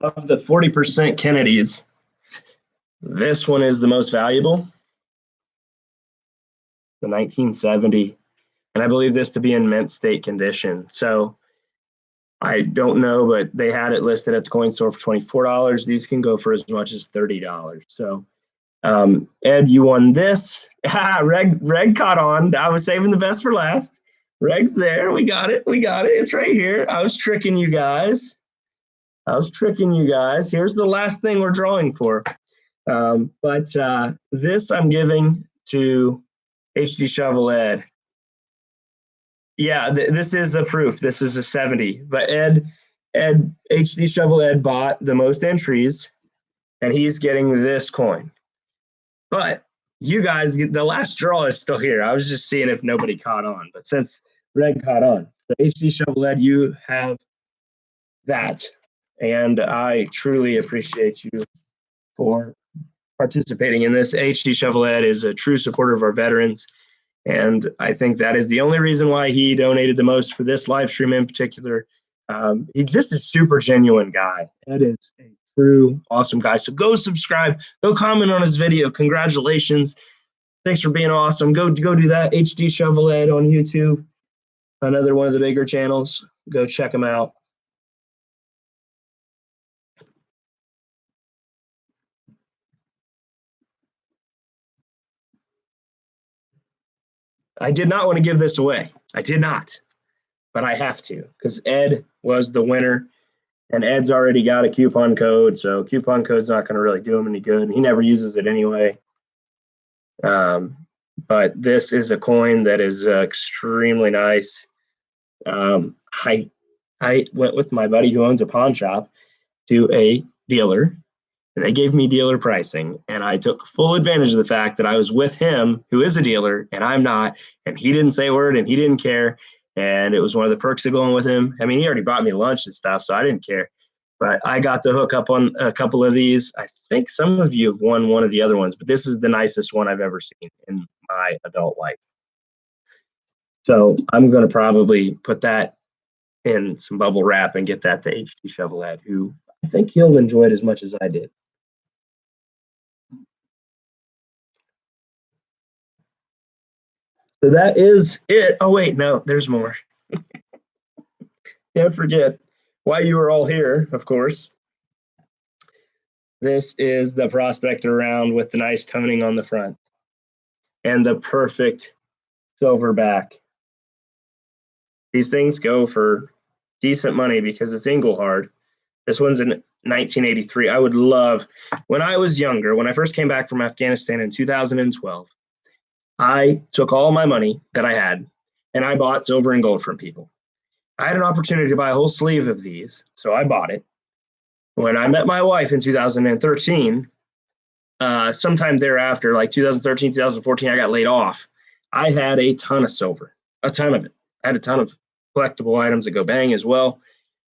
Of the 40% Kennedys, this one is the most valuable, the 1970, and I believe this to be in mint state condition. So I don't know, but they had it listed at the coin store for $24. These can go for as much as $30. So Ed, you won this. Reg caught on. I was saving the best for last. Reg's there. We got it. We got it. It's right here. I was tricking you guys. Here's the last thing we're drawing for. But this I'm giving to HD Shovel Ed. Yeah, this is a proof. This is a 70. But Ed, HD Shovel Ed bought the most entries, and he's getting this coin. But you guys, the last draw is still here. I was just seeing if nobody caught on. But since Red caught on, the HD Shovel Ed, you have that. And I truly appreciate you for participating in this. HD Shovel Ed is a true supporter of our veterans. And I think that is the only reason why he donated the most for this live stream in particular. He's just a super genuine guy. Ed is a true awesome guy. So go subscribe, go comment on his video. Congratulations. Thanks for being awesome. Go do that. HD Shovel Ed on YouTube, another one of the bigger channels. Go check him out. I did not want to give this away. I did not, but I have to because Ed was the winner, and Ed's already got a coupon code, so coupon code's not going to really do him any good. He never uses it anyway. But this is a coin that is extremely nice. I went with my buddy who owns a pawn shop to a dealer, and they gave me dealer pricing, and I took full advantage of the fact that I was with him, who is a dealer, and I'm not, and he didn't say a word, and he didn't care, and it was one of the perks of going with him. I mean, he already bought me lunch and stuff, so I didn't care, but I got to hook up on a couple of these. I think some of you have won one of the other ones, but this is the nicest one I've ever seen in my adult life. So I'm going to probably put that in some bubble wrap and get that to HD Shovel Ed, who I think he'll enjoy it as much as I did. So that is it. Oh, wait, no, there's more. Can't forget why you were all here, of course. This is the Prospector round with the nice toning on the front and the perfect silver back. These things go for decent money because it's Engelhard. This one's in 1983. I would love, when I was younger, when I first came back from Afghanistan in 2012, I took all my money that I had and I bought silver and gold from people. I had an opportunity to buy a whole sleeve of these, so I bought it. When I met my wife in 2013, sometime thereafter, like 2013, 2014, I got laid off. I had a ton of silver, a ton of it. I had a ton of collectible items that go bang as well.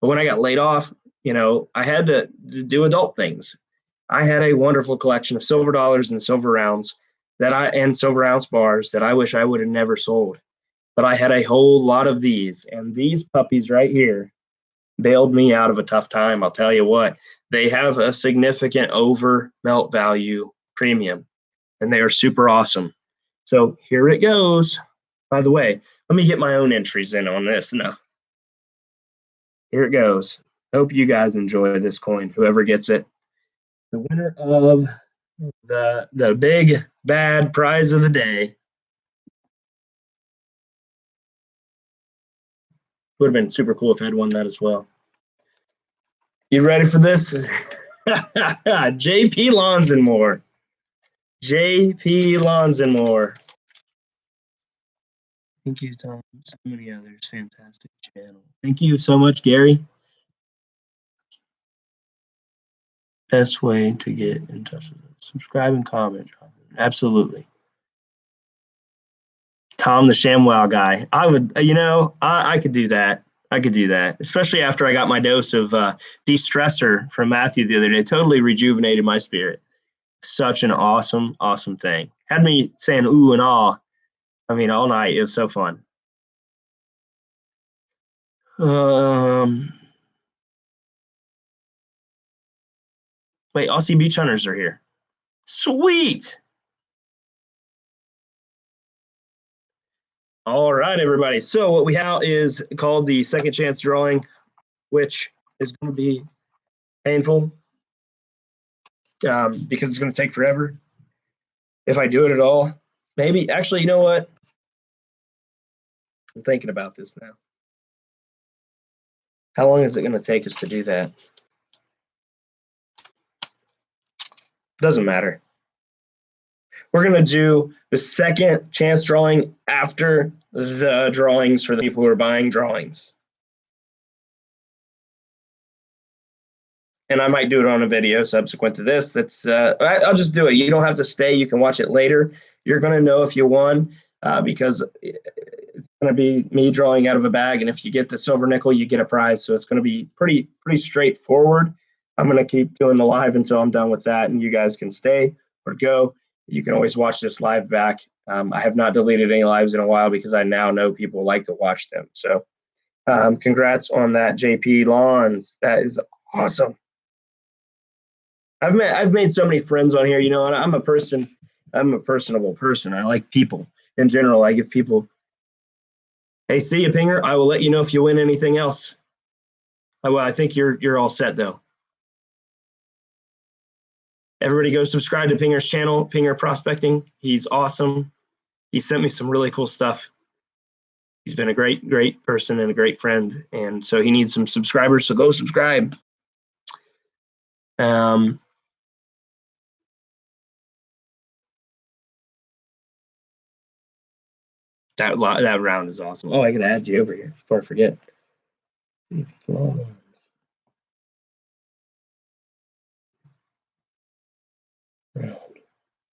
But when I got laid off, I had to do adult things. I had a wonderful collection of silver dollars and silver rounds and silver ounce bars that I wish I would have never sold. But I had a whole lot of these, and these puppies right here bailed me out of a tough time. I'll tell you what, they have a significant over melt value premium, and they are super awesome. So here it goes. By the way, let me get my own entries in on this now. Here it goes. Hope you guys enjoy this coin, whoever gets it. The winner of the big bad prize of the day. Would have been super cool if I had won that as well. You ready for this? JP Lawns and More. JP Lawns and More. Thank you, Tom. So many others. Fantastic channel. Thank you so much, Gary. Best way to get in touch with us. Subscribe and comment. Absolutely. Tom the ShamWow guy. I would, I could do that. I could do that, especially after I got my dose of de-stressor from Matthew the other day. Totally rejuvenated my spirit. Such an awesome, awesome thing. Had me saying ooh and ah. I mean, all night. It was so fun. Wait, Aussie Beach Hunters are here. Sweet. All right, everybody. So what we have is called the second chance drawing, which is going to be painful because it's going to take forever. If I do it at all, maybe. Actually, you know what? I'm thinking about this now. How long is it going to take us to do that? Doesn't matter. We're going to do the second chance drawing after the drawings for the people who are buying drawings. And I might do it on a video subsequent to this. I'll just do it. You don't have to stay. You can watch it later. You're going to know if you won because it's going to be me drawing out of a bag. And if you get the silver nickel, you get a prize. So it's going to be pretty straightforward. I'm going to keep doing the live until I'm done with that, and you guys can stay or go. You can always watch this live back. I have not deleted any lives in a while because I now know people like to watch them. So congrats on that, JP Lawns. That is awesome. I've made so many friends on here, and I'm a personable person. I like people in general. I give people, hey, see you, Pinger. I will let you know if you win anything else. Well, I think you're all set though. Everybody go subscribe to Pinger's channel, Pinger Prospecting. He's awesome. He sent me some really cool stuff. He's been a great person and a great friend, and so he needs some subscribers. So go subscribe. That round is awesome. Oh, I can add you over here before I forget.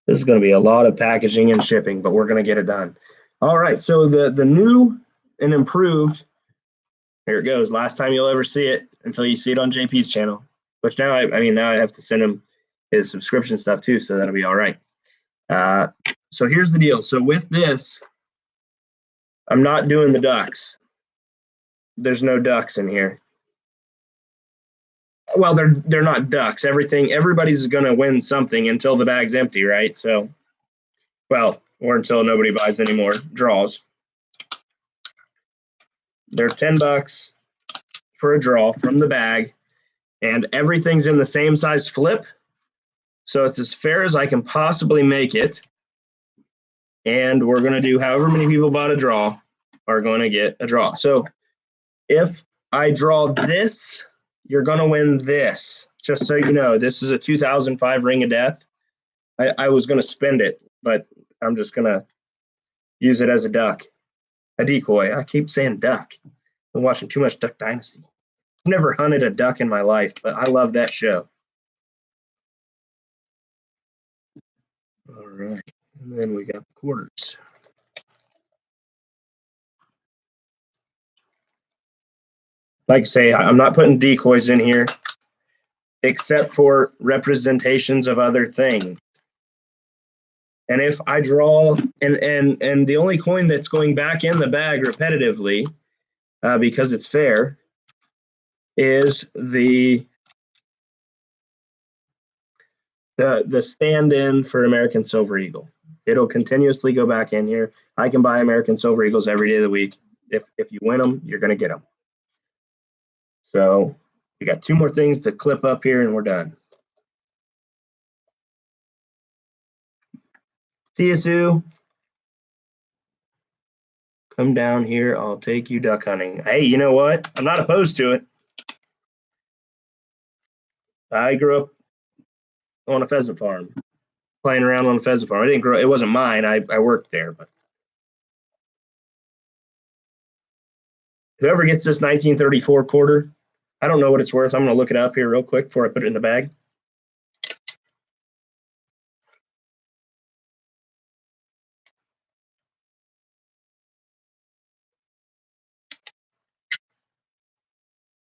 This is going to be a lot of packaging and shipping, but we're going to get it done. All right, so the new and improved, here it goes. Last time you'll ever see it until you see it on JP's channel, which now now I have to send him his subscription stuff too, so that'll be all right. So here's the deal. So with this, I'm not doing the ducks. There's no ducks in here. Well, they're not ducks. Everybody's going to win something until the bag's empty, right? So, well, or until nobody buys any more draws. They're $10 for a draw from the bag, and everything's in the same size flip. So it's as fair as I can possibly make it. And we're going to do however many people bought a draw are going to get a draw. So if I draw this, you're going to win this. Just so you know, this is a 2005 Ring of Death. I was going to spend it, but I'm just going to use it as a duck, a decoy. I keep saying duck. I'm watching too much Duck Dynasty. never hunted a duck in my life, but I love that show. All right, and then we got the quarters. Like I say, I'm not putting decoys in here except for representations of other things. And if I draw, and the only coin that's going back in the bag repetitively, because it's fair, is the stand-in for American Silver Eagle. It'll continuously go back in here. I can buy American Silver Eagles every day of the week. If you win them, you're going to get them. So we got 2 more things to clip up here, and we're done. See you, Sue. Come down here. I'll take you duck hunting. Hey, you know what? I'm not opposed to it. I grew up on a pheasant farm, playing around on a pheasant farm. I didn't grow. It wasn't mine. I worked there, but whoever gets this 1934 quarter, I don't know what it's worth. I'm going to look it up here real quick before I put it in the bag.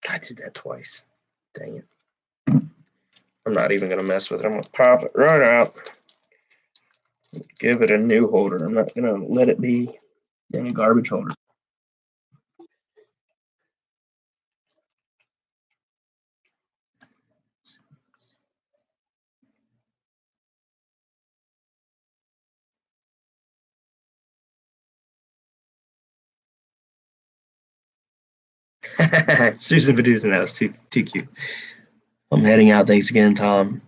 I did that twice. Dang it. I'm not even going to mess with it. I'm going to pop it right out. Give it a new holder. I'm not going to let it be in a garbage holder. Susan Baduzin, that was too cute. I'm heading out. Thanks again, Tom.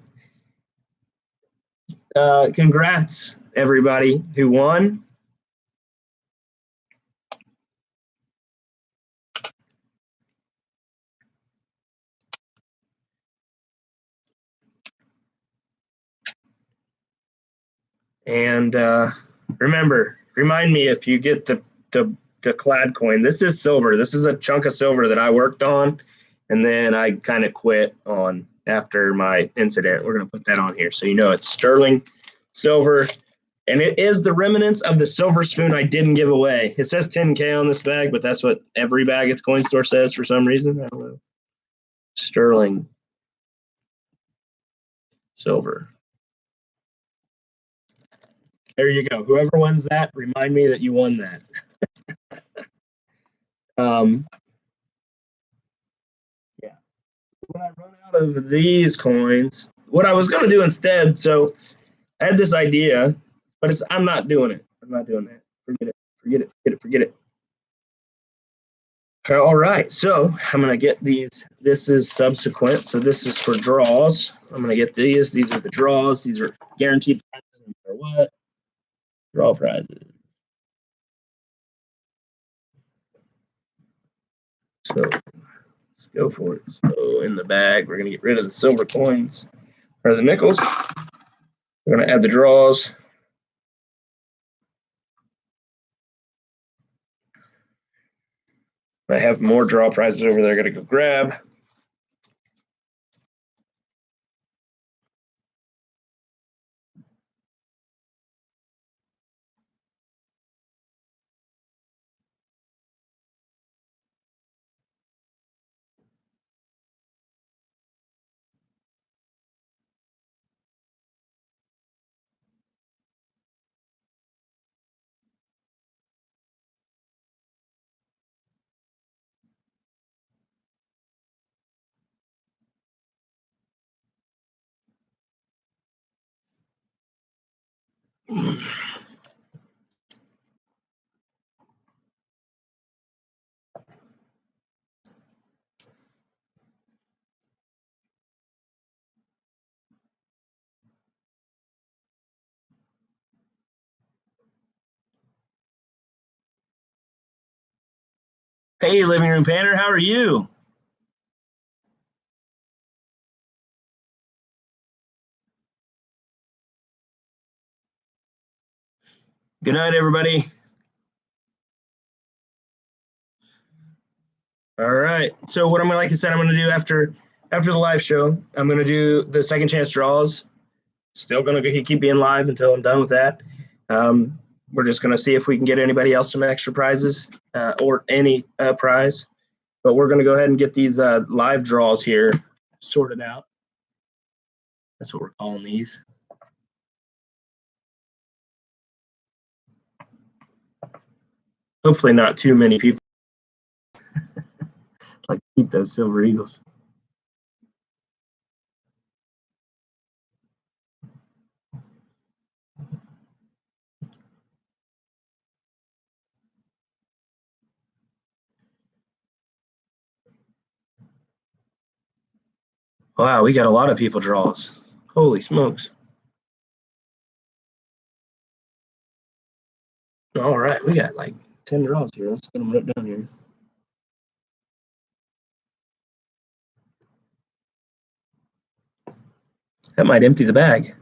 Congrats, everybody who won. And remember, remind me if you get the clad coin. This is silver. This is a chunk of silver that I worked on, and then I kind of quit on after my incident. We're going to put that on here so you know it's sterling silver, and it is the remnants of the silver spoon I didn't give away. It says 10K on this bag, but that's what every bag at the coin store says for some reason. I don't know. Sterling silver. There you go. Whoever wins that, remind me that you won that. Yeah. When I run out of these coins, what I was going to do instead, so I had this idea, but I'm not doing it. I'm not doing that. Forget it. Forget it. Forget it. Forget it. All right. So I'm going to get these. This is subsequent. So this is for draws. I'm going to get these. These are the draws. These are guaranteed prizes no matter what. Draw prizes. So let's go for it. So in the bag, we're going to get rid of the silver coins or the nickels. We're going to add the draws. I have more draw prizes over there. I got to go grab. Hey, Living Room Painter, how are you? Good night, everybody. All right. So what I'm like I said, I'm gonna do after the live show, I'm gonna do the second chance draws. Still gonna keep being live until I'm done with that. We're just gonna see if we can get anybody else some extra prizes or any prize. But we're gonna go ahead and get these live draws here sorted out. That's what we're calling these. Hopefully not too many people like to keep those Silver Eagles. Wow, we got a lot of people draws. Holy smokes. All right, we got like 10 draws here. Let's get them written down here. That might empty the bag.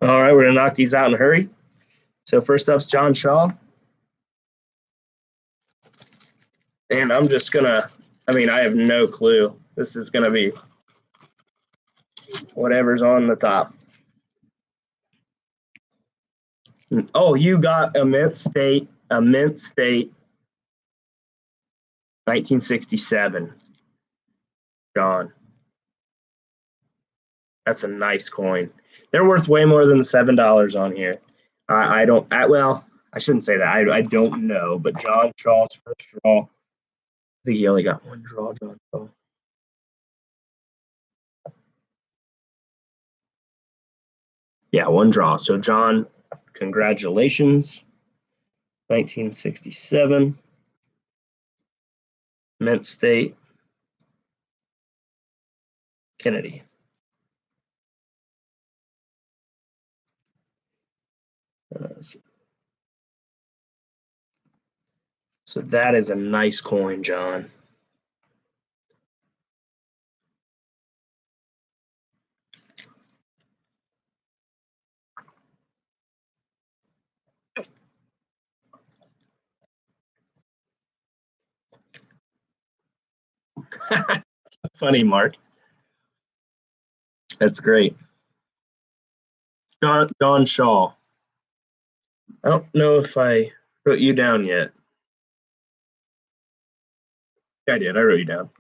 All right, we're gonna knock these out in a hurry. So first up's John Shaw. And I'm just gonna, I have no clue. This is gonna be whatever's on the top. Oh, you got Immense State, 1967. John. That's a nice coin. They're worth way more than the $7 on here. I don't, well, I shouldn't say that. I don't know, but John Shaw's first draw. I think he only got one draw, John Shaw. Yeah, one draw. So, John, congratulations. 1967. Mint State. Kennedy. So that is a nice coin, John. Funny, Mark. That's great. Don Shaw. I don't know if I wrote you down yet. Yeah, I did. I wrote you down.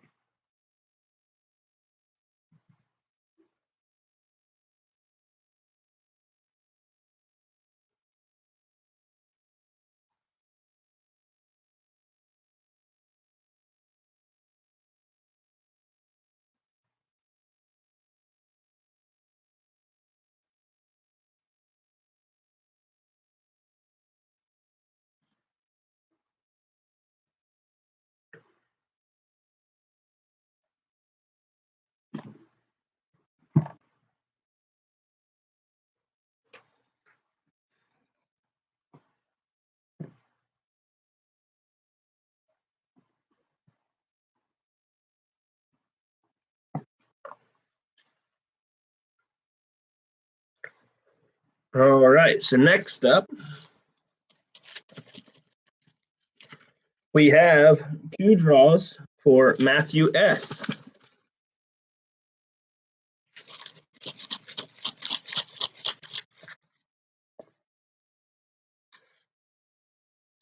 All right. So next up, we have 2 draws for Matthew S.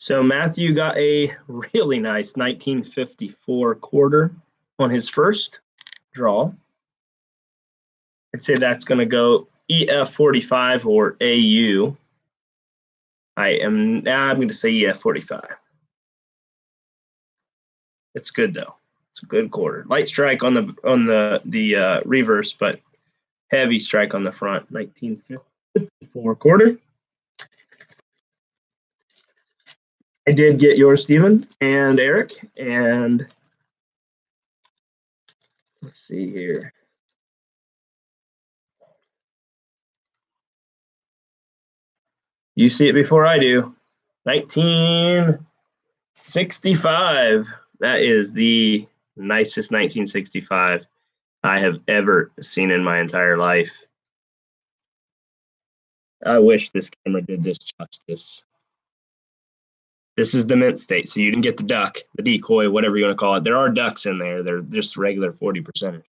So Matthew got a really nice 1954 quarter on his first draw. I'd say that's going to go EF45 or AU. I'm going to say EF45. It's good though. It's a good quarter. Light strike on the reverse, but heavy strike on the front. 1954 quarter. I did get yours, Stephen and Eric, and let's see here. You see it before I do. 1965. That is the nicest 1965 I have ever seen in my entire life. I wish this camera did this justice. This is the mint state, so you didn't get the duck, the decoy, whatever you want to call it. There are ducks in there. They're just regular 40%.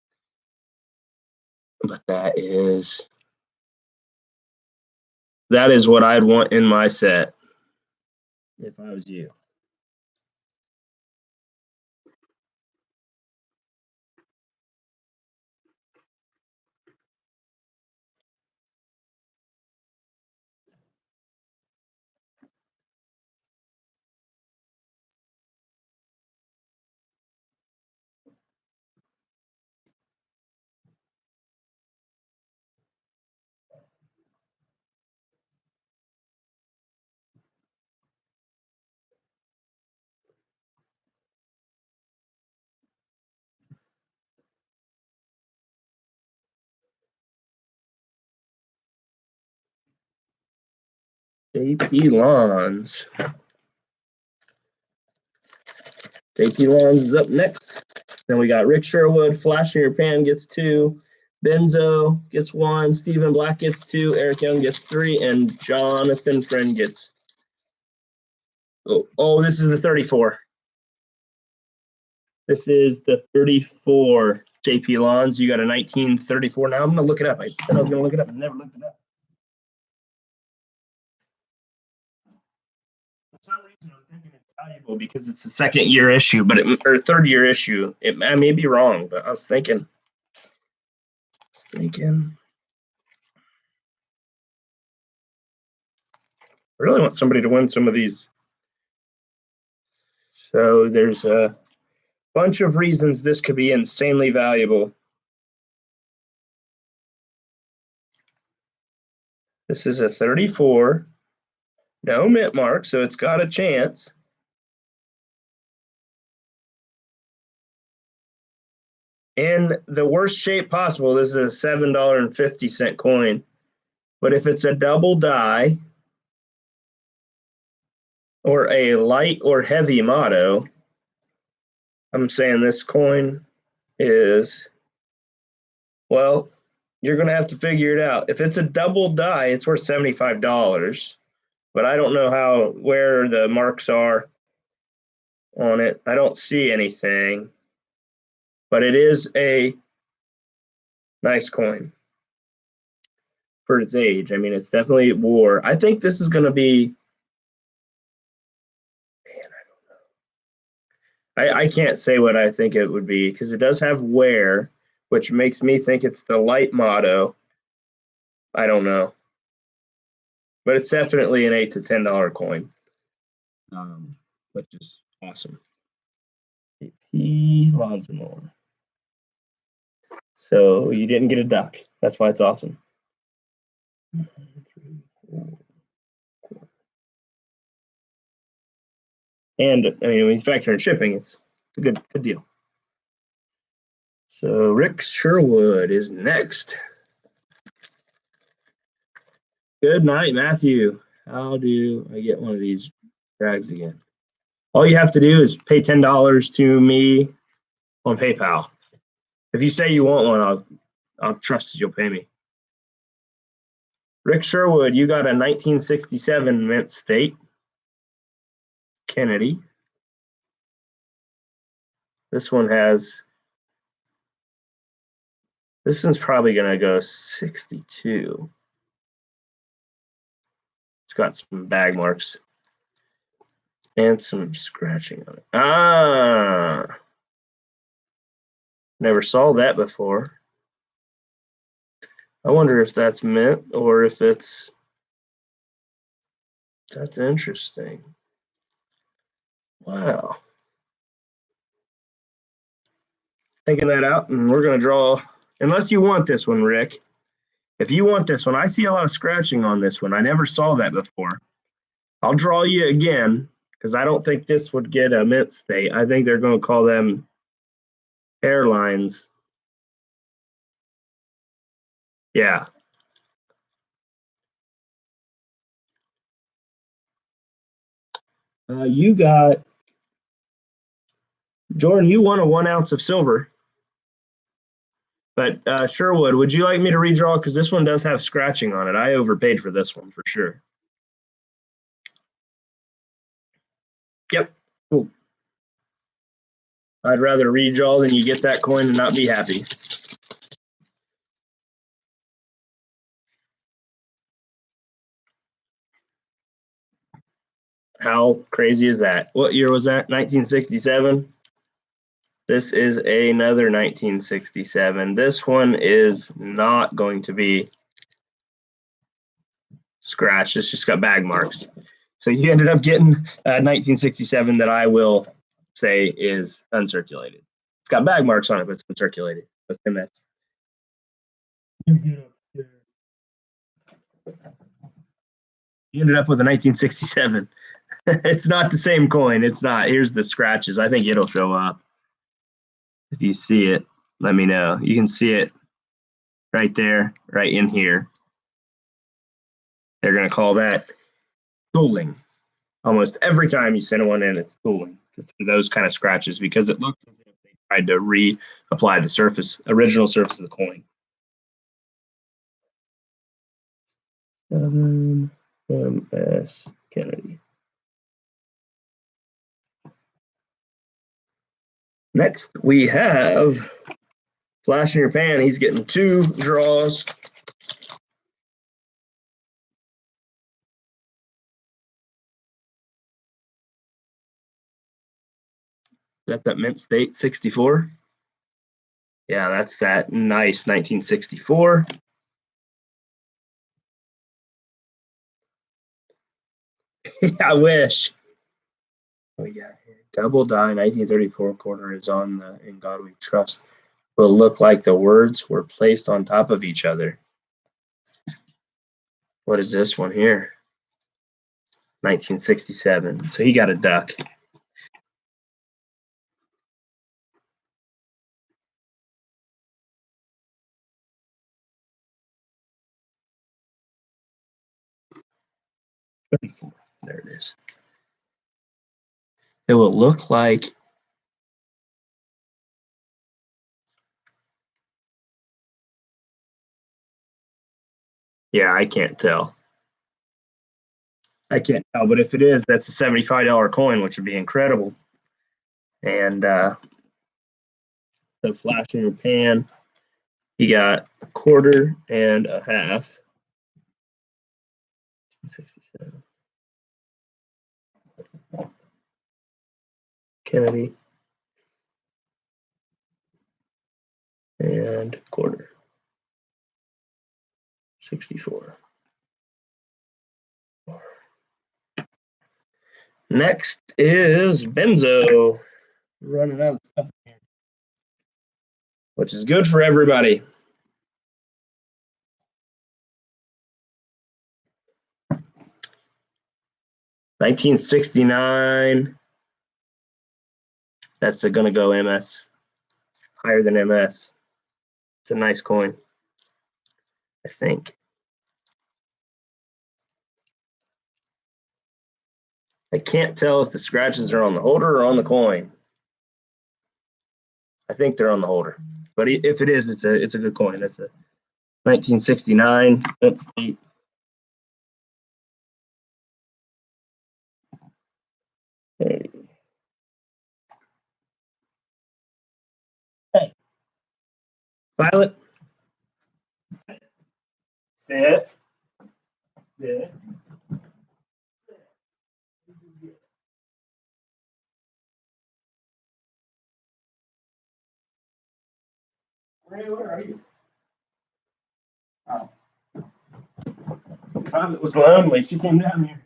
But that is what I'd want in my set if I was you. JP Lawns. JP Lawns is up next. Then we got Rick Sherwood. Flash in Your Pan gets 2. Benzo gets 1. Stephen Black gets 2. Eric Young gets 3. And Jonathan Friend gets. Oh, this is the 34. This is the 34 JP Lawns. You got a 1934. Now I'm going to look it up. I said I was going to look it up. I never looked it up. For some reason, I'm thinking it's valuable because it's a second-year issue, or third-year issue. I may be wrong, but I was thinking. I really want somebody to win some of these. So there's a bunch of reasons this could be insanely valuable. This is a 34. No mint mark, so it's got a chance. In the worst shape possible, this is a $7.50 coin. But if it's a double die or a light or heavy motto, I'm saying this coin is, well, you're going to have to figure it out. If it's a double die, it's worth $75. But I don't know where the marks are on it. I don't see anything. But it is a nice coin for its age. I mean, it's definitely war. I think this is going to be, man, I don't know. I can't say what I think it would be because it does have wear, which makes me think it's the light motto. I don't know. But it's definitely an $8 to $10 coin, which is awesome. AP Lonzimore. So you didn't get a duck. That's why it's awesome. And I mean, when you factor in shipping, it's a good deal. So Rick Sherwood is next. Good night, Matthew. How do I get one of these drags again? All you have to do is pay $10 to me on PayPal. If you say you want one, I'll trust that you'll pay me. Rick Sherwood, you got a 1967 mint state. Kennedy. This one's probably going to go 62. It's got some bag marks. And some scratching on it. Ah, never saw that before. I wonder if that's mint or if it's, that's interesting. Wow. Taking that out, and we're going to draw, unless you want this one, Rick. If you want this one, I see a lot of scratching on this one. I never saw that before. I'll draw you again, because I don't think this would get a mint state. I think they're going to call them hairlines. Yeah. You got, Jordan, you won a 1 ounce of silver. But Sherwood, would you like me to redraw? Because this one does have scratching on it. I overpaid for this one for sure. Yep. Cool. I'd rather redraw than you get that coin and not be happy. How crazy is that? What year was that? 1967? This is another 1967. This one is not going to be scratched. It's just got bag marks. So you ended up getting 1967 that I will say is uncirculated. It's got bag marks on it, but it's uncirculated. That's MS. You ended up with a 1967. It's not the same coin. It's not. Here's the scratches. I think it'll show up. If you see it, let me know. You can see it right there, right in here. They're going to call that tooling. Almost every time you send one in, it's tooling. Those kind of scratches, because it looks as if they tried to reapply the surface, original surface of the coin. 7 MS Kennedy. Next, we have Flash in Your Pan. He's getting 2 draws. That's that mint state 64. Yeah, that's that nice 1964. I wish. Oh yeah, double die 1934 quarter is on the In God We Trust. Will look like the words were placed on top of each other. What is this one here? 1967. So he got a duck. There it is. It will look like, yeah, I can't tell. I can't tell, but if it is, that's a $75 coin, which would be incredible. And the Flash in Your Pan, you got a quarter and a half. 67. Kennedy and quarter. 64. Next is Benzo. Running out of stuff, which is good for everybody. $1969. That's going to go MS. Higher than MS. It's a nice coin, I think. I can't tell if the scratches are on the holder or on the coin. I think they're on the holder, but if it is, it's a good coin. That's a 1969. That's the hey. Violet. Sit. Sit. Ray, where are you? Oh. Time it was lonely. She came down here.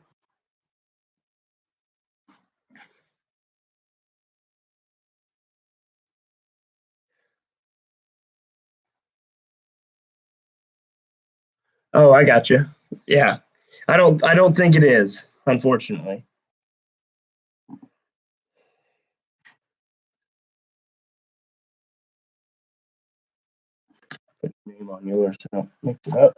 Oh, I got you. Yeah. I don't think it is, unfortunately. Put your name on yours so don't mix it up.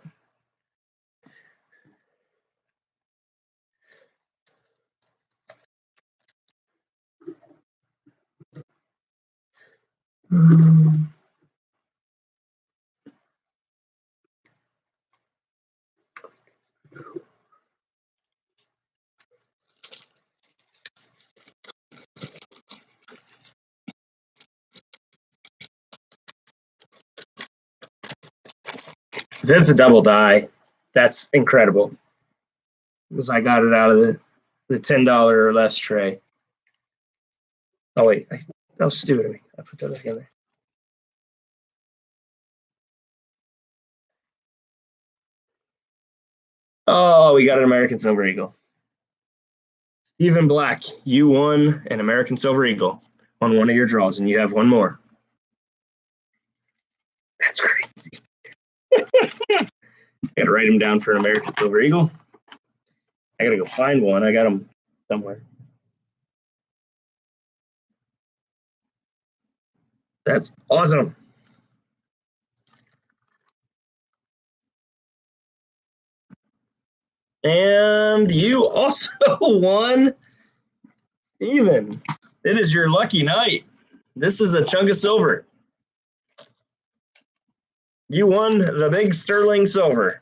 If it's a double die, that's incredible. Because I got it out of the $10 or less tray. Oh wait, that was stupid of me. I put that back in there. Oh, we got an American Silver Eagle. Even Black, you won an American Silver Eagle on one of your draws, and you have one more. That's crazy. I gotta write him down for an American Silver Eagle. I gotta go find one. I got them somewhere. That's awesome. And you also won, Steven. It is your lucky night. This is a chunk of silver. You won the big sterling silver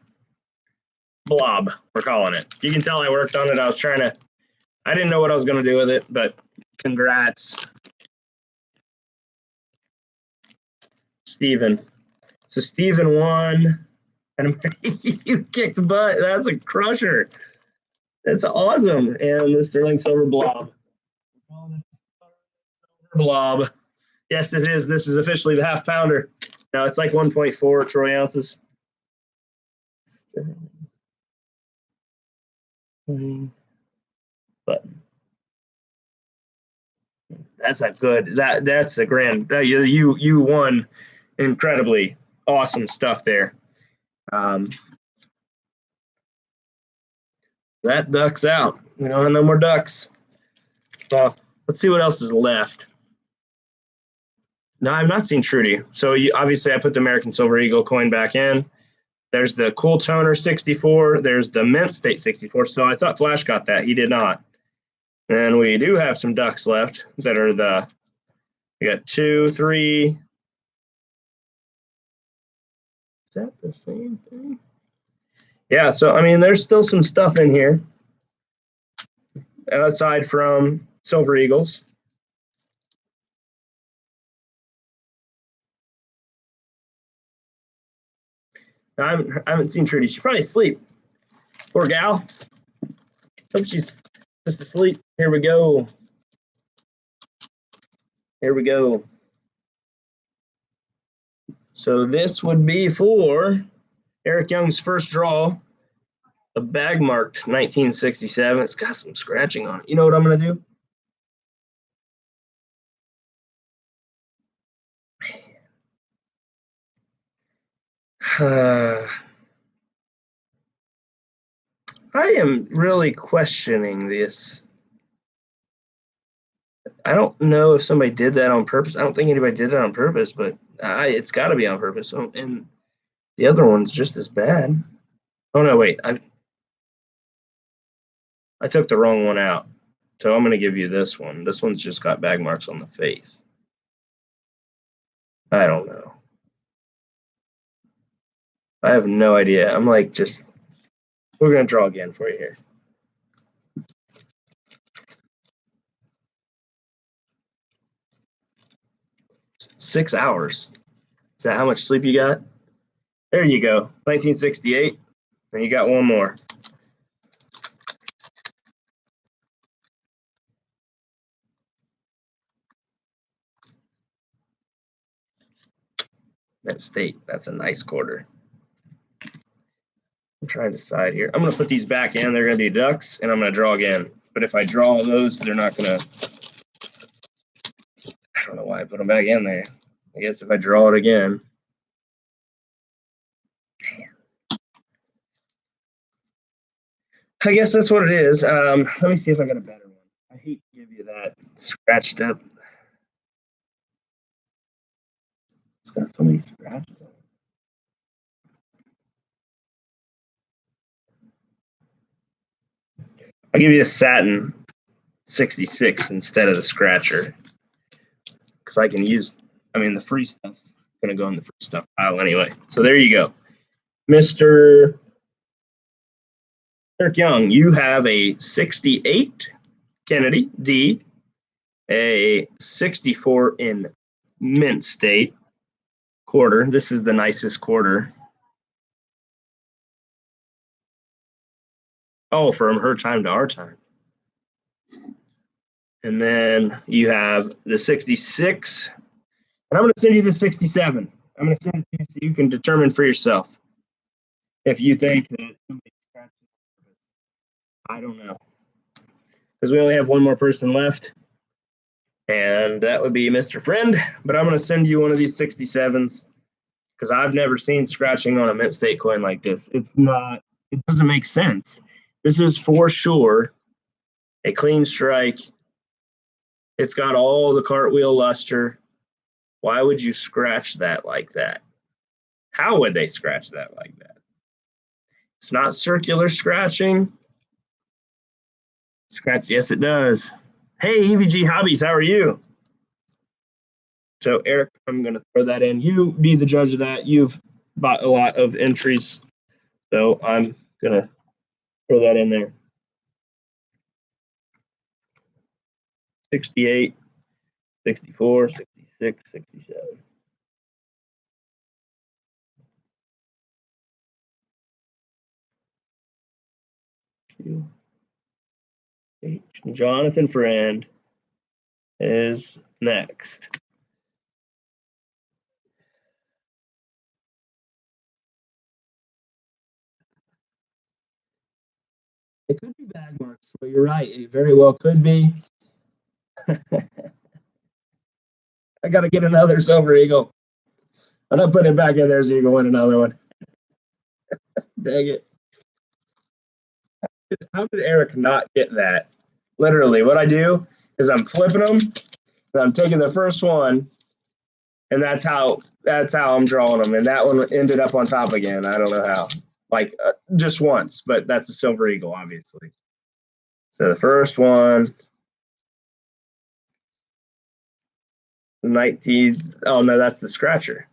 blob, we're calling it. You can tell I worked on it. I didn't know what I was going to do with it, but congrats, Steven. So Steven won, and you kicked butt. That's a crusher. That's awesome. And the sterling silver blob. Blob. Yes, it is. This is officially the half pounder. Now it's like 1.4 troy ounces. But that's that's a grand. You won incredibly awesome stuff there. Um, that ducks out. We don't have no more ducks. So let's see what else is left. No, I've not seen Trudy. So obviously I put the American Silver Eagle coin back in. There's the Cool Toner 64. There's the Mint State 64. So I thought Flash got that. He did not. And we do have some ducks left that are we got 2, 3. Is that the same thing? Yeah, so I mean, there's still some stuff in here aside from Silver Eagles. I haven't seen Trudy. She's probably asleep. Poor gal. Hope she's just asleep. Here we go. Here we go. So this would be for Eric Young's first draw, a bag marked 1967. It's got some scratching on it. You know what I'm going to do? I am really questioning this. I don't know if somebody did that on purpose. I don't think anybody did it on purpose, but it's got to be on purpose. And the other one's just as bad. Oh no, wait. I took the wrong one out. So I'm going to give you this one. This one's just got bag marks on the face. I don't know. I have no idea. I'm like, we're going to draw again for you here. Six hours. Is that how much sleep you got? There you go. 1968. And you got one more. Mint State, that's a nice quarter. I'm trying to decide here. I'm going to put these back in. They're going to be ducks, and I'm going to draw again. But if I draw those, they're not going to. I don't know why I put them back in there. I guess if I draw it again. I guess that's what it is. Let me see if I got a better one. I hate to give you that scratched up. It's got so many scratches on it. I'll give you a satin 66 instead of the scratcher. Because I can use, the free stuff's going to go in the free stuff pile anyway. So there you go. Mr. Eric Young, you have a 68 Kennedy D, a 64 in Mint State quarter. This is the nicest quarter. Oh, from her time to our time. And then you have the 66. And I'm going to send you the 67. I'm going to send it to you so you can determine for yourself if you think that somebody scratched it. I don't know. Because we only have one more person left. And that would be Mr. Friend. But I'm going to send you one of these 67s because I've never seen scratching on a Mint State coin like this. It doesn't make sense. This is for sure a clean strike. It's got all the cartwheel luster. Why would you scratch that like that? How would they scratch that like that? It's not circular scratching. Scratch, yes, it does. Hey, EVG Hobbies, how are you? So, Eric, I'm going to throw that in. You be the judge of that. You've bought a lot of entries, so I'm going to throw that in there. 68, 64, 66, 67. Q, H. Jonathan Friend is next. It could be bag marks, but you're right. It very well could be. I got to get another Silver Eagle. I'm not putting it back in there so you can win another one. Dang it. How did Eric not get that? Literally, what I do is I'm flipping them, and I'm taking the first one, and that's how I'm drawing them. And that one ended up on top again. I don't know how. Like just once, but that's a Silver Eagle, obviously. So the first one, 19. Oh no, that's the scratcher.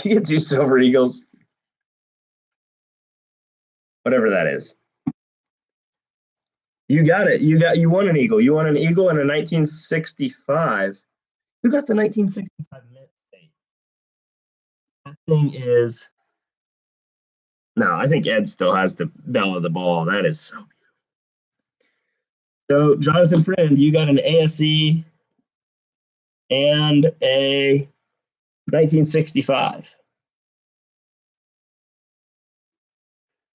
You get 2 Silver Eagles, whatever that is. You got it. You won an Eagle. You won an Eagle in a 1965. Who got the 1965 Mint State? That thing is. No, I think Ed still has the bell of the ball. That is so beautiful. So, Jonathan Friend, you got an ASE and a 1965.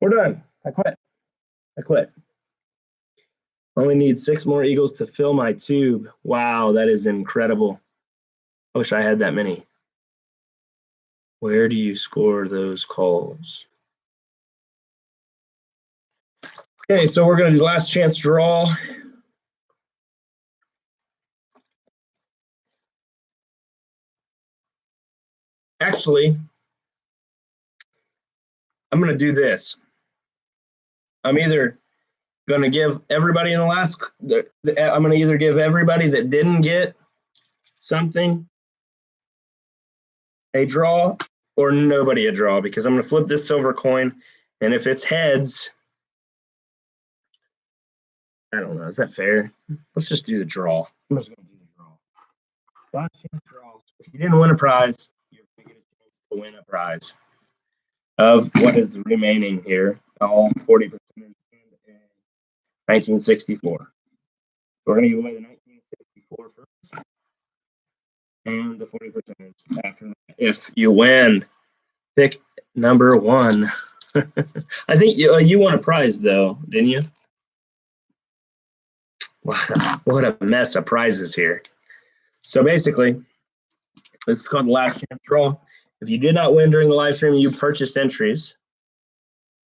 We're done. I quit. Only need 6 more Eagles to fill my tube. Wow, that is incredible. I wish I had that many. Where do you score those calls? Okay, so we're going to do last chance draw. Actually, I'm going to do this. I'm either going to give everybody in the last, I'm going to either give everybody that didn't get something a draw or nobody a draw, because I'm going to flip this silver coin, and if it's heads, I don't know, is that fair? Let's just do the draw. I'm just going to do the draw. Last chance draws. If you didn't win a prize, you're going to get a chance to win a prize of what is remaining here, all 40% in 1964. We're going to give away the 1964 And the 40% after that. If you win, pick number 1. I think you won a prize though, didn't you? What a mess of prizes here. So basically, this is called the last chance draw. If you did not win during the live stream, you purchased entries.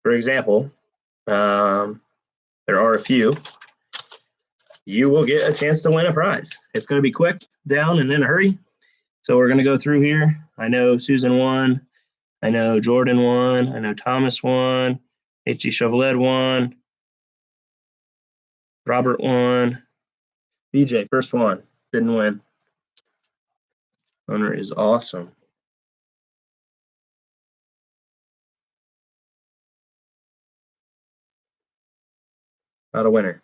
For example, there are a few. You will get a chance to win a prize. It's going to be quick, down, and in a hurry. So we're going to go through here. I know Susan won. I know Jordan won. I know Thomas won. H.G. Chevrolet won. Robert won. BJ, first one, didn't win. Owner is awesome. Not a winner.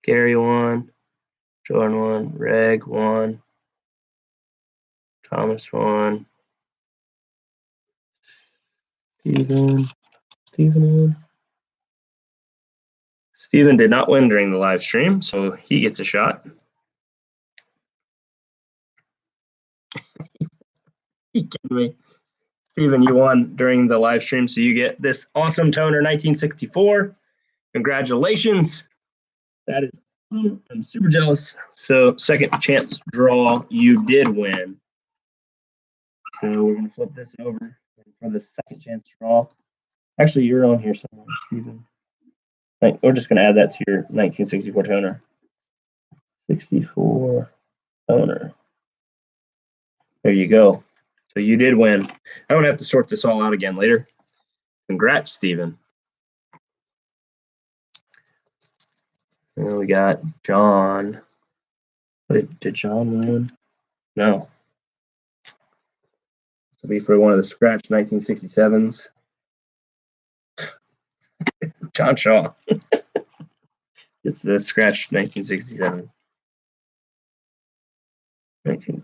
Gary won. Jordan won. Reg won. Thomas won. Steven won. Steven did not win during the live stream, so he gets a shot. You kidding me? Steven, you won during the live stream, so you get this awesome toner 1964. Congratulations. That is awesome. I'm super jealous. So second chance draw, you did win. So we're going to flip this over for the second chance draw. Actually, you're on here somewhere, Steven. We're just going to add that to your 1964 toner. 64 toner. There you go. So you did win. I don't have to sort this all out again later. Congrats, Steven. And we got John. Did John win? No. It'll be for one of the scratch 1967s. John Shaw. It's the scratch 1967.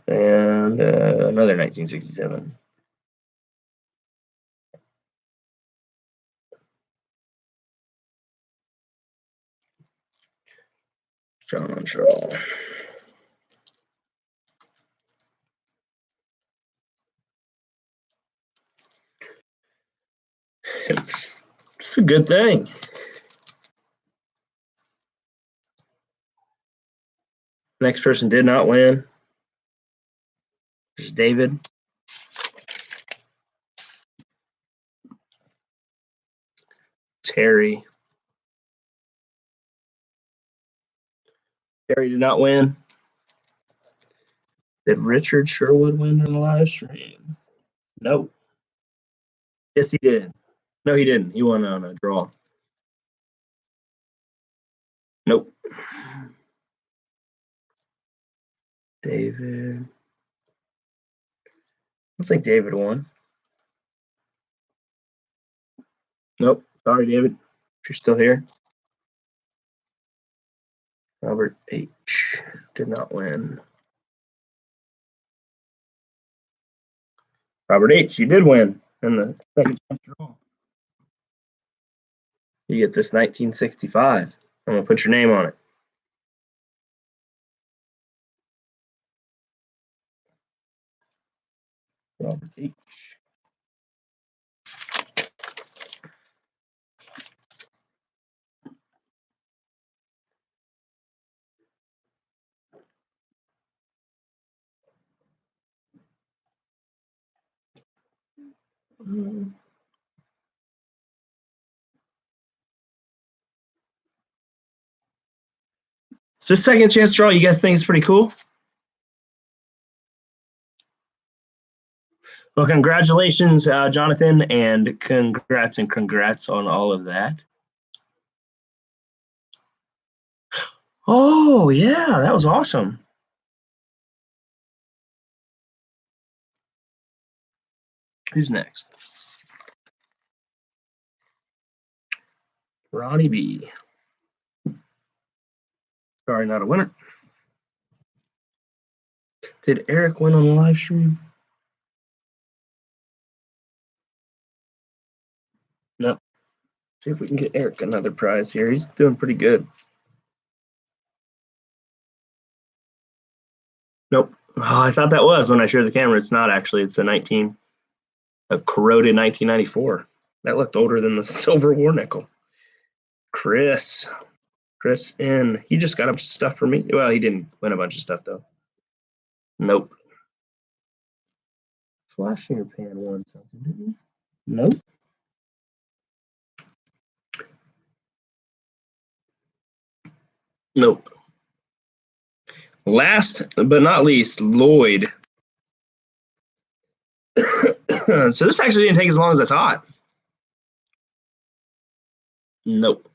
And another 1967. John Shaw. It's a good thing. Next person did not win. There's David. Terry. Terry did not win. Did Richard Sherwood win in the live stream? No. Yes, he did. No, he didn't. He won on a draw. Nope. David. I don't think David won. Nope. Sorry, David. If you're still here. Robert H. did not win. Robert H., you did win in the second chance draw. You get this 1965. I'm going to put your name on it. Robert H. So second chance draw, you guys think is pretty cool? Well, congratulations, Jonathan, and congrats on all of that. Oh, yeah, that was awesome. Who's next? Ronnie B. Sorry, not a winner. Did Eric win on the live stream? No. See if we can get Eric another prize here. He's doing pretty good. Nope. Oh, I thought that was when I shared the camera. It's not actually. It's a corroded 1994. That looked older than the silver war nickel. Chris N. He just got a bunch of stuff for me. Well, he didn't win a bunch of stuff though. Nope. Flashing your pan won something, didn't he? Nope. Nope. Last but not least, Lloyd. So this actually didn't take as long as I thought. Nope.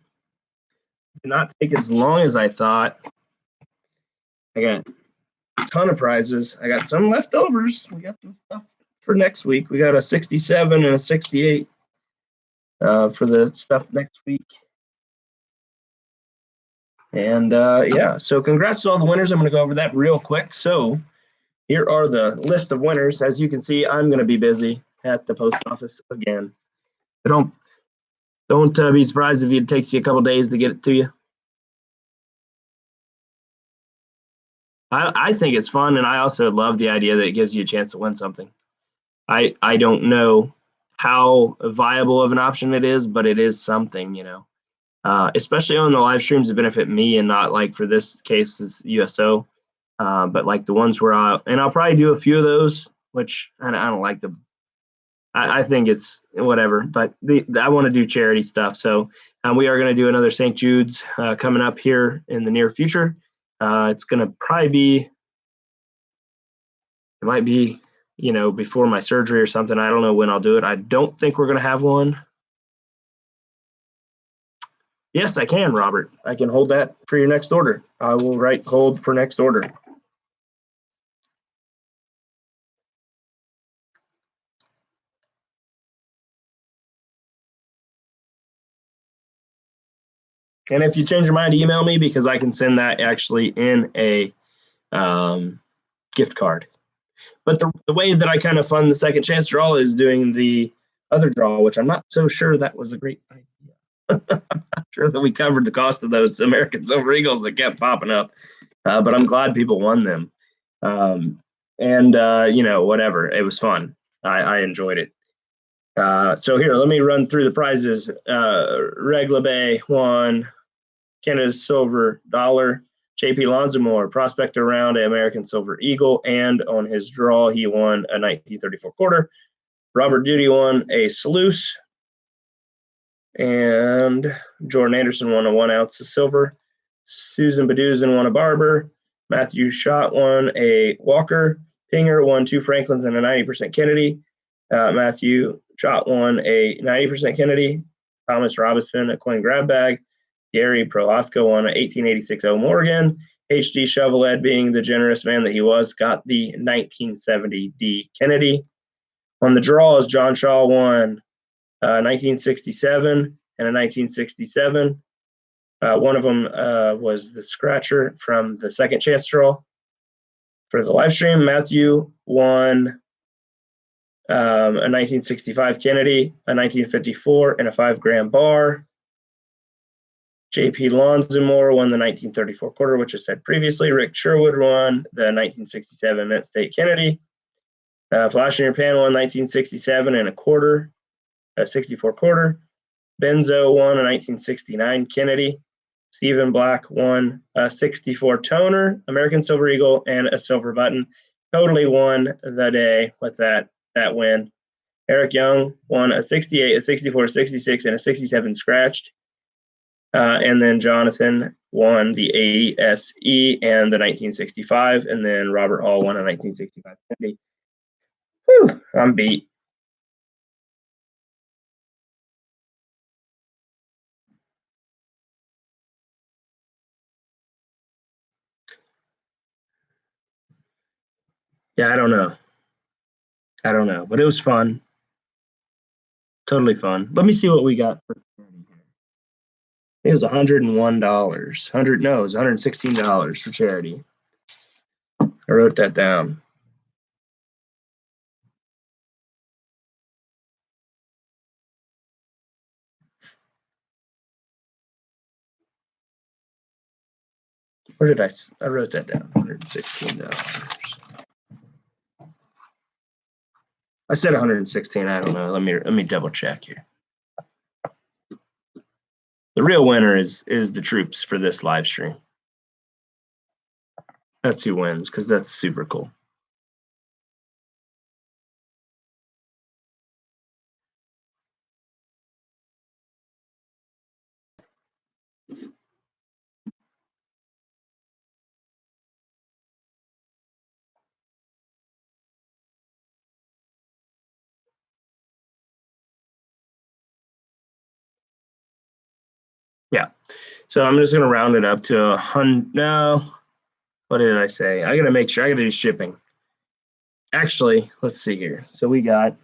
Did not take as long as I thought. I got a ton of prizes. I got some leftovers. We got some stuff for next week. We got a 67 and a 68 for the stuff next week. And yeah, so congrats to all the winners. I'm going to go over that real quick. So here are the list of winners. As you can see, I'm going to be busy at the post office again. But don't be surprised if it takes you a couple days to get it to you. I think it's fun, and I also love the idea that it gives you a chance to win something. I don't know how viable of an option it is, but it is something, you know. Especially on the live streams that benefit me and not like for this case is USO. But like the ones where I'll probably do a few of those, which I don't like the. I think it's whatever, but I want to do charity stuff. So we are going to do another St. Jude's coming up here in the near future. It's going to probably be, it might be, you know, before my surgery or something. I don't know when I'll do it. I don't think we're going to have one. Yes, I can, Robert. I can hold that for your next order. I will write hold for next order. And if you change your mind, email me because I can send that actually in a gift card. But the way that I kind of fund the second chance draw is doing the other draw, which I'm not so sure that was a great idea. I'm not sure that we covered the cost of those American Silver Eagles that kept popping up, but I'm glad people won them. You know, whatever, it was fun. I enjoyed it. So here, let me run through the prizes. Regla Bay won Canada's Silver Dollar. JP Lonzamore, prospector round, American Silver Eagle, and on his draw, he won a 1934 quarter. Robert Duty won a Sluice, and Jordan Anderson won a 1 ounce of silver. Susan Baduzin won a Barber. Matthew Schott won a Walker. Pinger won 2 Franklins and a 90% Kennedy. Matthew Schott won a 90% Kennedy. Thomas Robinson a coin grab bag. Gary Prohaska won an 1886 O Morgan. H.D. Chevrolet, being the generous man that he was, got the 1970 D Kennedy. On the draws, John Shaw won 1967 and a 1967. One of them was the scratcher from the second chance draw. For the live stream, Matthew won a 1965 Kennedy, a 1954, and a 5-gram bar. JP Lonzamore won the 1934 quarter, which I said previously. Rick Sherwood won the 1967 Mint State Kennedy. Flash in Your Pan won 1967 and a quarter, a 64 quarter. Benzo won a 1969 Kennedy. Stephen Black won a 64 toner, American Silver Eagle, and a silver button. Totally won the day with that win. Eric Young won a 68, a 64, 66, and a 67 scratched. And then Jonathan won the ASE and the 1965, and then Robert Hall won a 1965 Kennedy. Whew, I'm beat. Yeah, I don't know, but it was fun. Totally fun. Let me see what we got for charity here. It was $101. It was $116 for charity. I wrote that down. Where did I wrote that down, $116. I said 116. I don't know. Let me double check here. The real winner is the troops for this live stream. That's who wins, because that's super cool. Yeah. So I'm just going to round it up to 100. No, what did I say? I got to make sure. I got to do shipping. Actually, let's see here. So we got.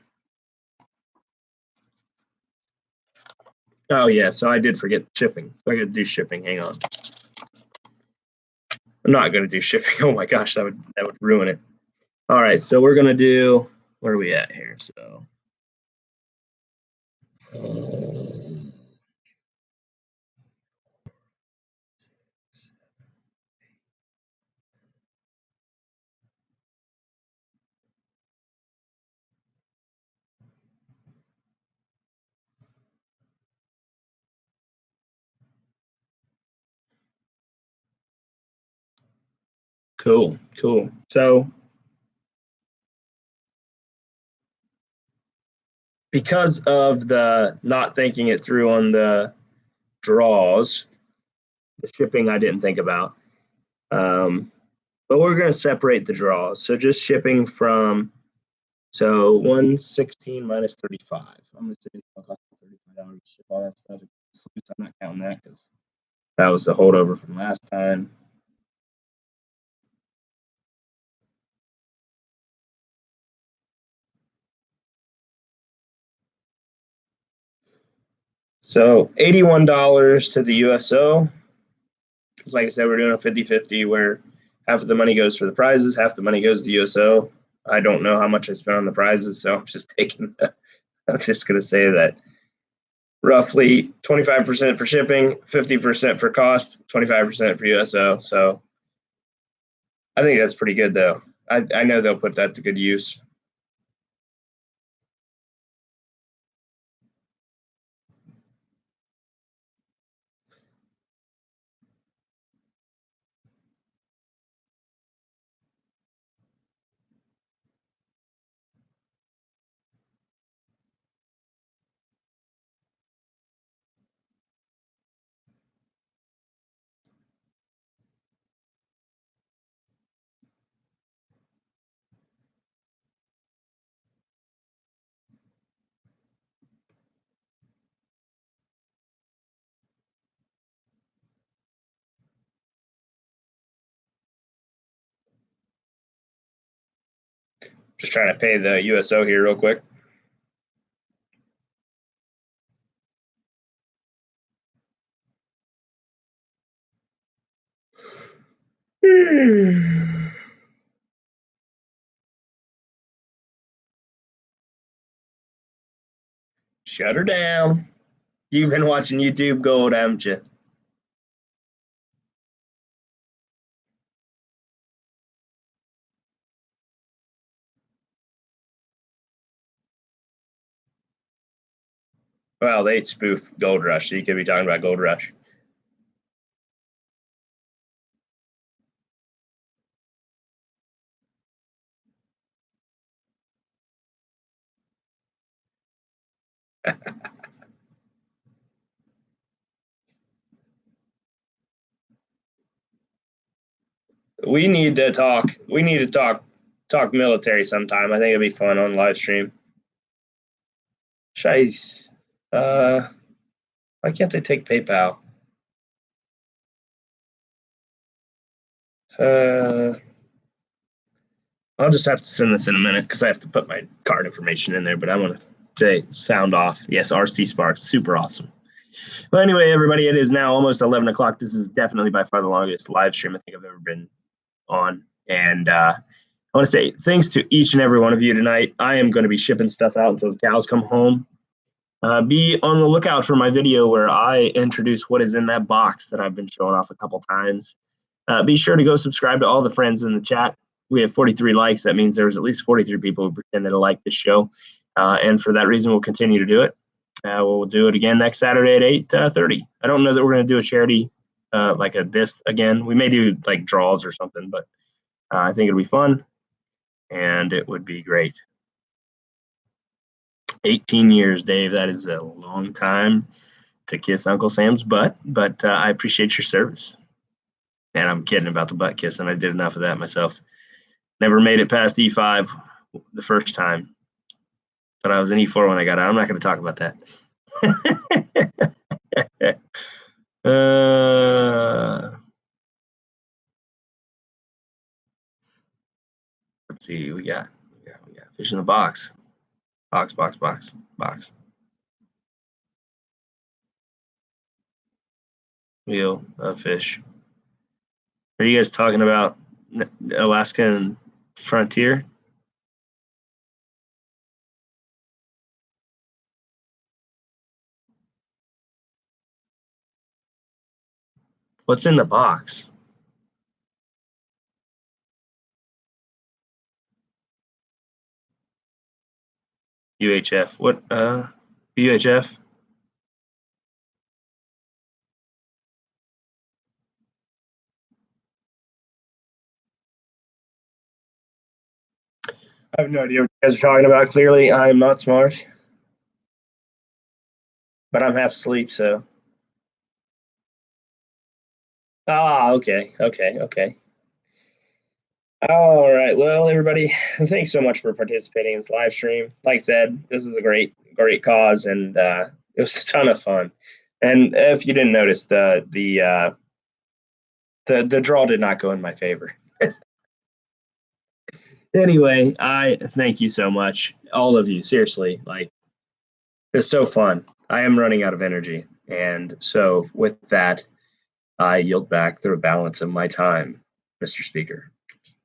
Oh, yeah. So I did forget shipping. I got to do shipping. Hang on. I'm not going to do shipping. Oh, my gosh. That would ruin it. All right. So we're going to do. Where are we at here? So. Cool. So because of the not thinking it through on the draws, the shipping I didn't think about. But we're going to separate the draws. So just shipping from, so 116 minus 35. I'm going to say it's going to cost $35 to ship all that stuff. I'm not counting that because that was the holdover from last time. So $81 to the USO. Because like I said, we're doing a 50-50 where half of the money goes for the prizes, half the money goes to USO. I don't know how much I spent on the prizes, so I'm just taking I'm just going to say that roughly 25% for shipping, 50% for cost, 25% for USO. So I think that's pretty good, though. I know they'll put that to good use. Just trying to pay the USO here real quick. Shut her down. You've been watching YouTube Gold, haven't you? Well, they spoof Gold Rush, so you could be talking about Gold Rush. We need to talk. We need to talk military sometime. I think it'd be fun on live stream. Shice. Why can't they take PayPal? I'll just have to send this in a minute because I have to put my card information in there, but I want to say sound off. Yes, RC Sparks, super awesome. Well, anyway, everybody, it is now almost 11 o'clock. This is definitely by far the longest live stream I think I've ever been on. And I want to say thanks to each and every one of you tonight. I am going to be shipping stuff out until the cows come home. Be on the lookout for my video where I introduce what is in that box that I've been showing off a couple times. Be sure to go subscribe to all the friends in the chat. we have 43 likes. That means there was at least 43 people who pretended to like this show. And for that reason, we'll continue to do it. We'll do it again next Saturday at 8:30. I don't know that we're going to do a charity like this again. We may do like draws or something, but I think it'll be fun and it would be great. 18 years, Dave. That is a long time to kiss Uncle Sam's butt, but I appreciate your service. And I'm kidding about the butt kissing. I did enough of that myself. Never made it past E5 the first time, but I was in E4 when I got out. I'm not going to talk about that. Let's see. We got fish in the box. Box. Wheel of fish. Are you guys talking about Alaskan frontier? What's in the box? UHF. What? UHF? I have no idea what you guys are talking about. Clearly, I'm not smart, but I'm half asleep, so. Okay. All right. Well, everybody, thanks so much for participating in this live stream. Like I said, this is a great cause, and it was a ton of fun. And if you didn't notice, the draw did not go in my favor. Anyway, I thank you so much, all of you. Seriously, like, it's so fun. I am running out of energy, and so with that, I yield back the balance of my time, Mr. Speaker.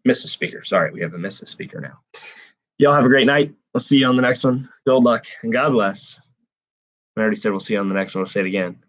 Mrs. Speaker. Sorry, we have a Mrs. Speaker now. Y'all have a great night. We'll see you on the next one. Good luck and God bless. I already said we'll see you on the next one. I'll say it again.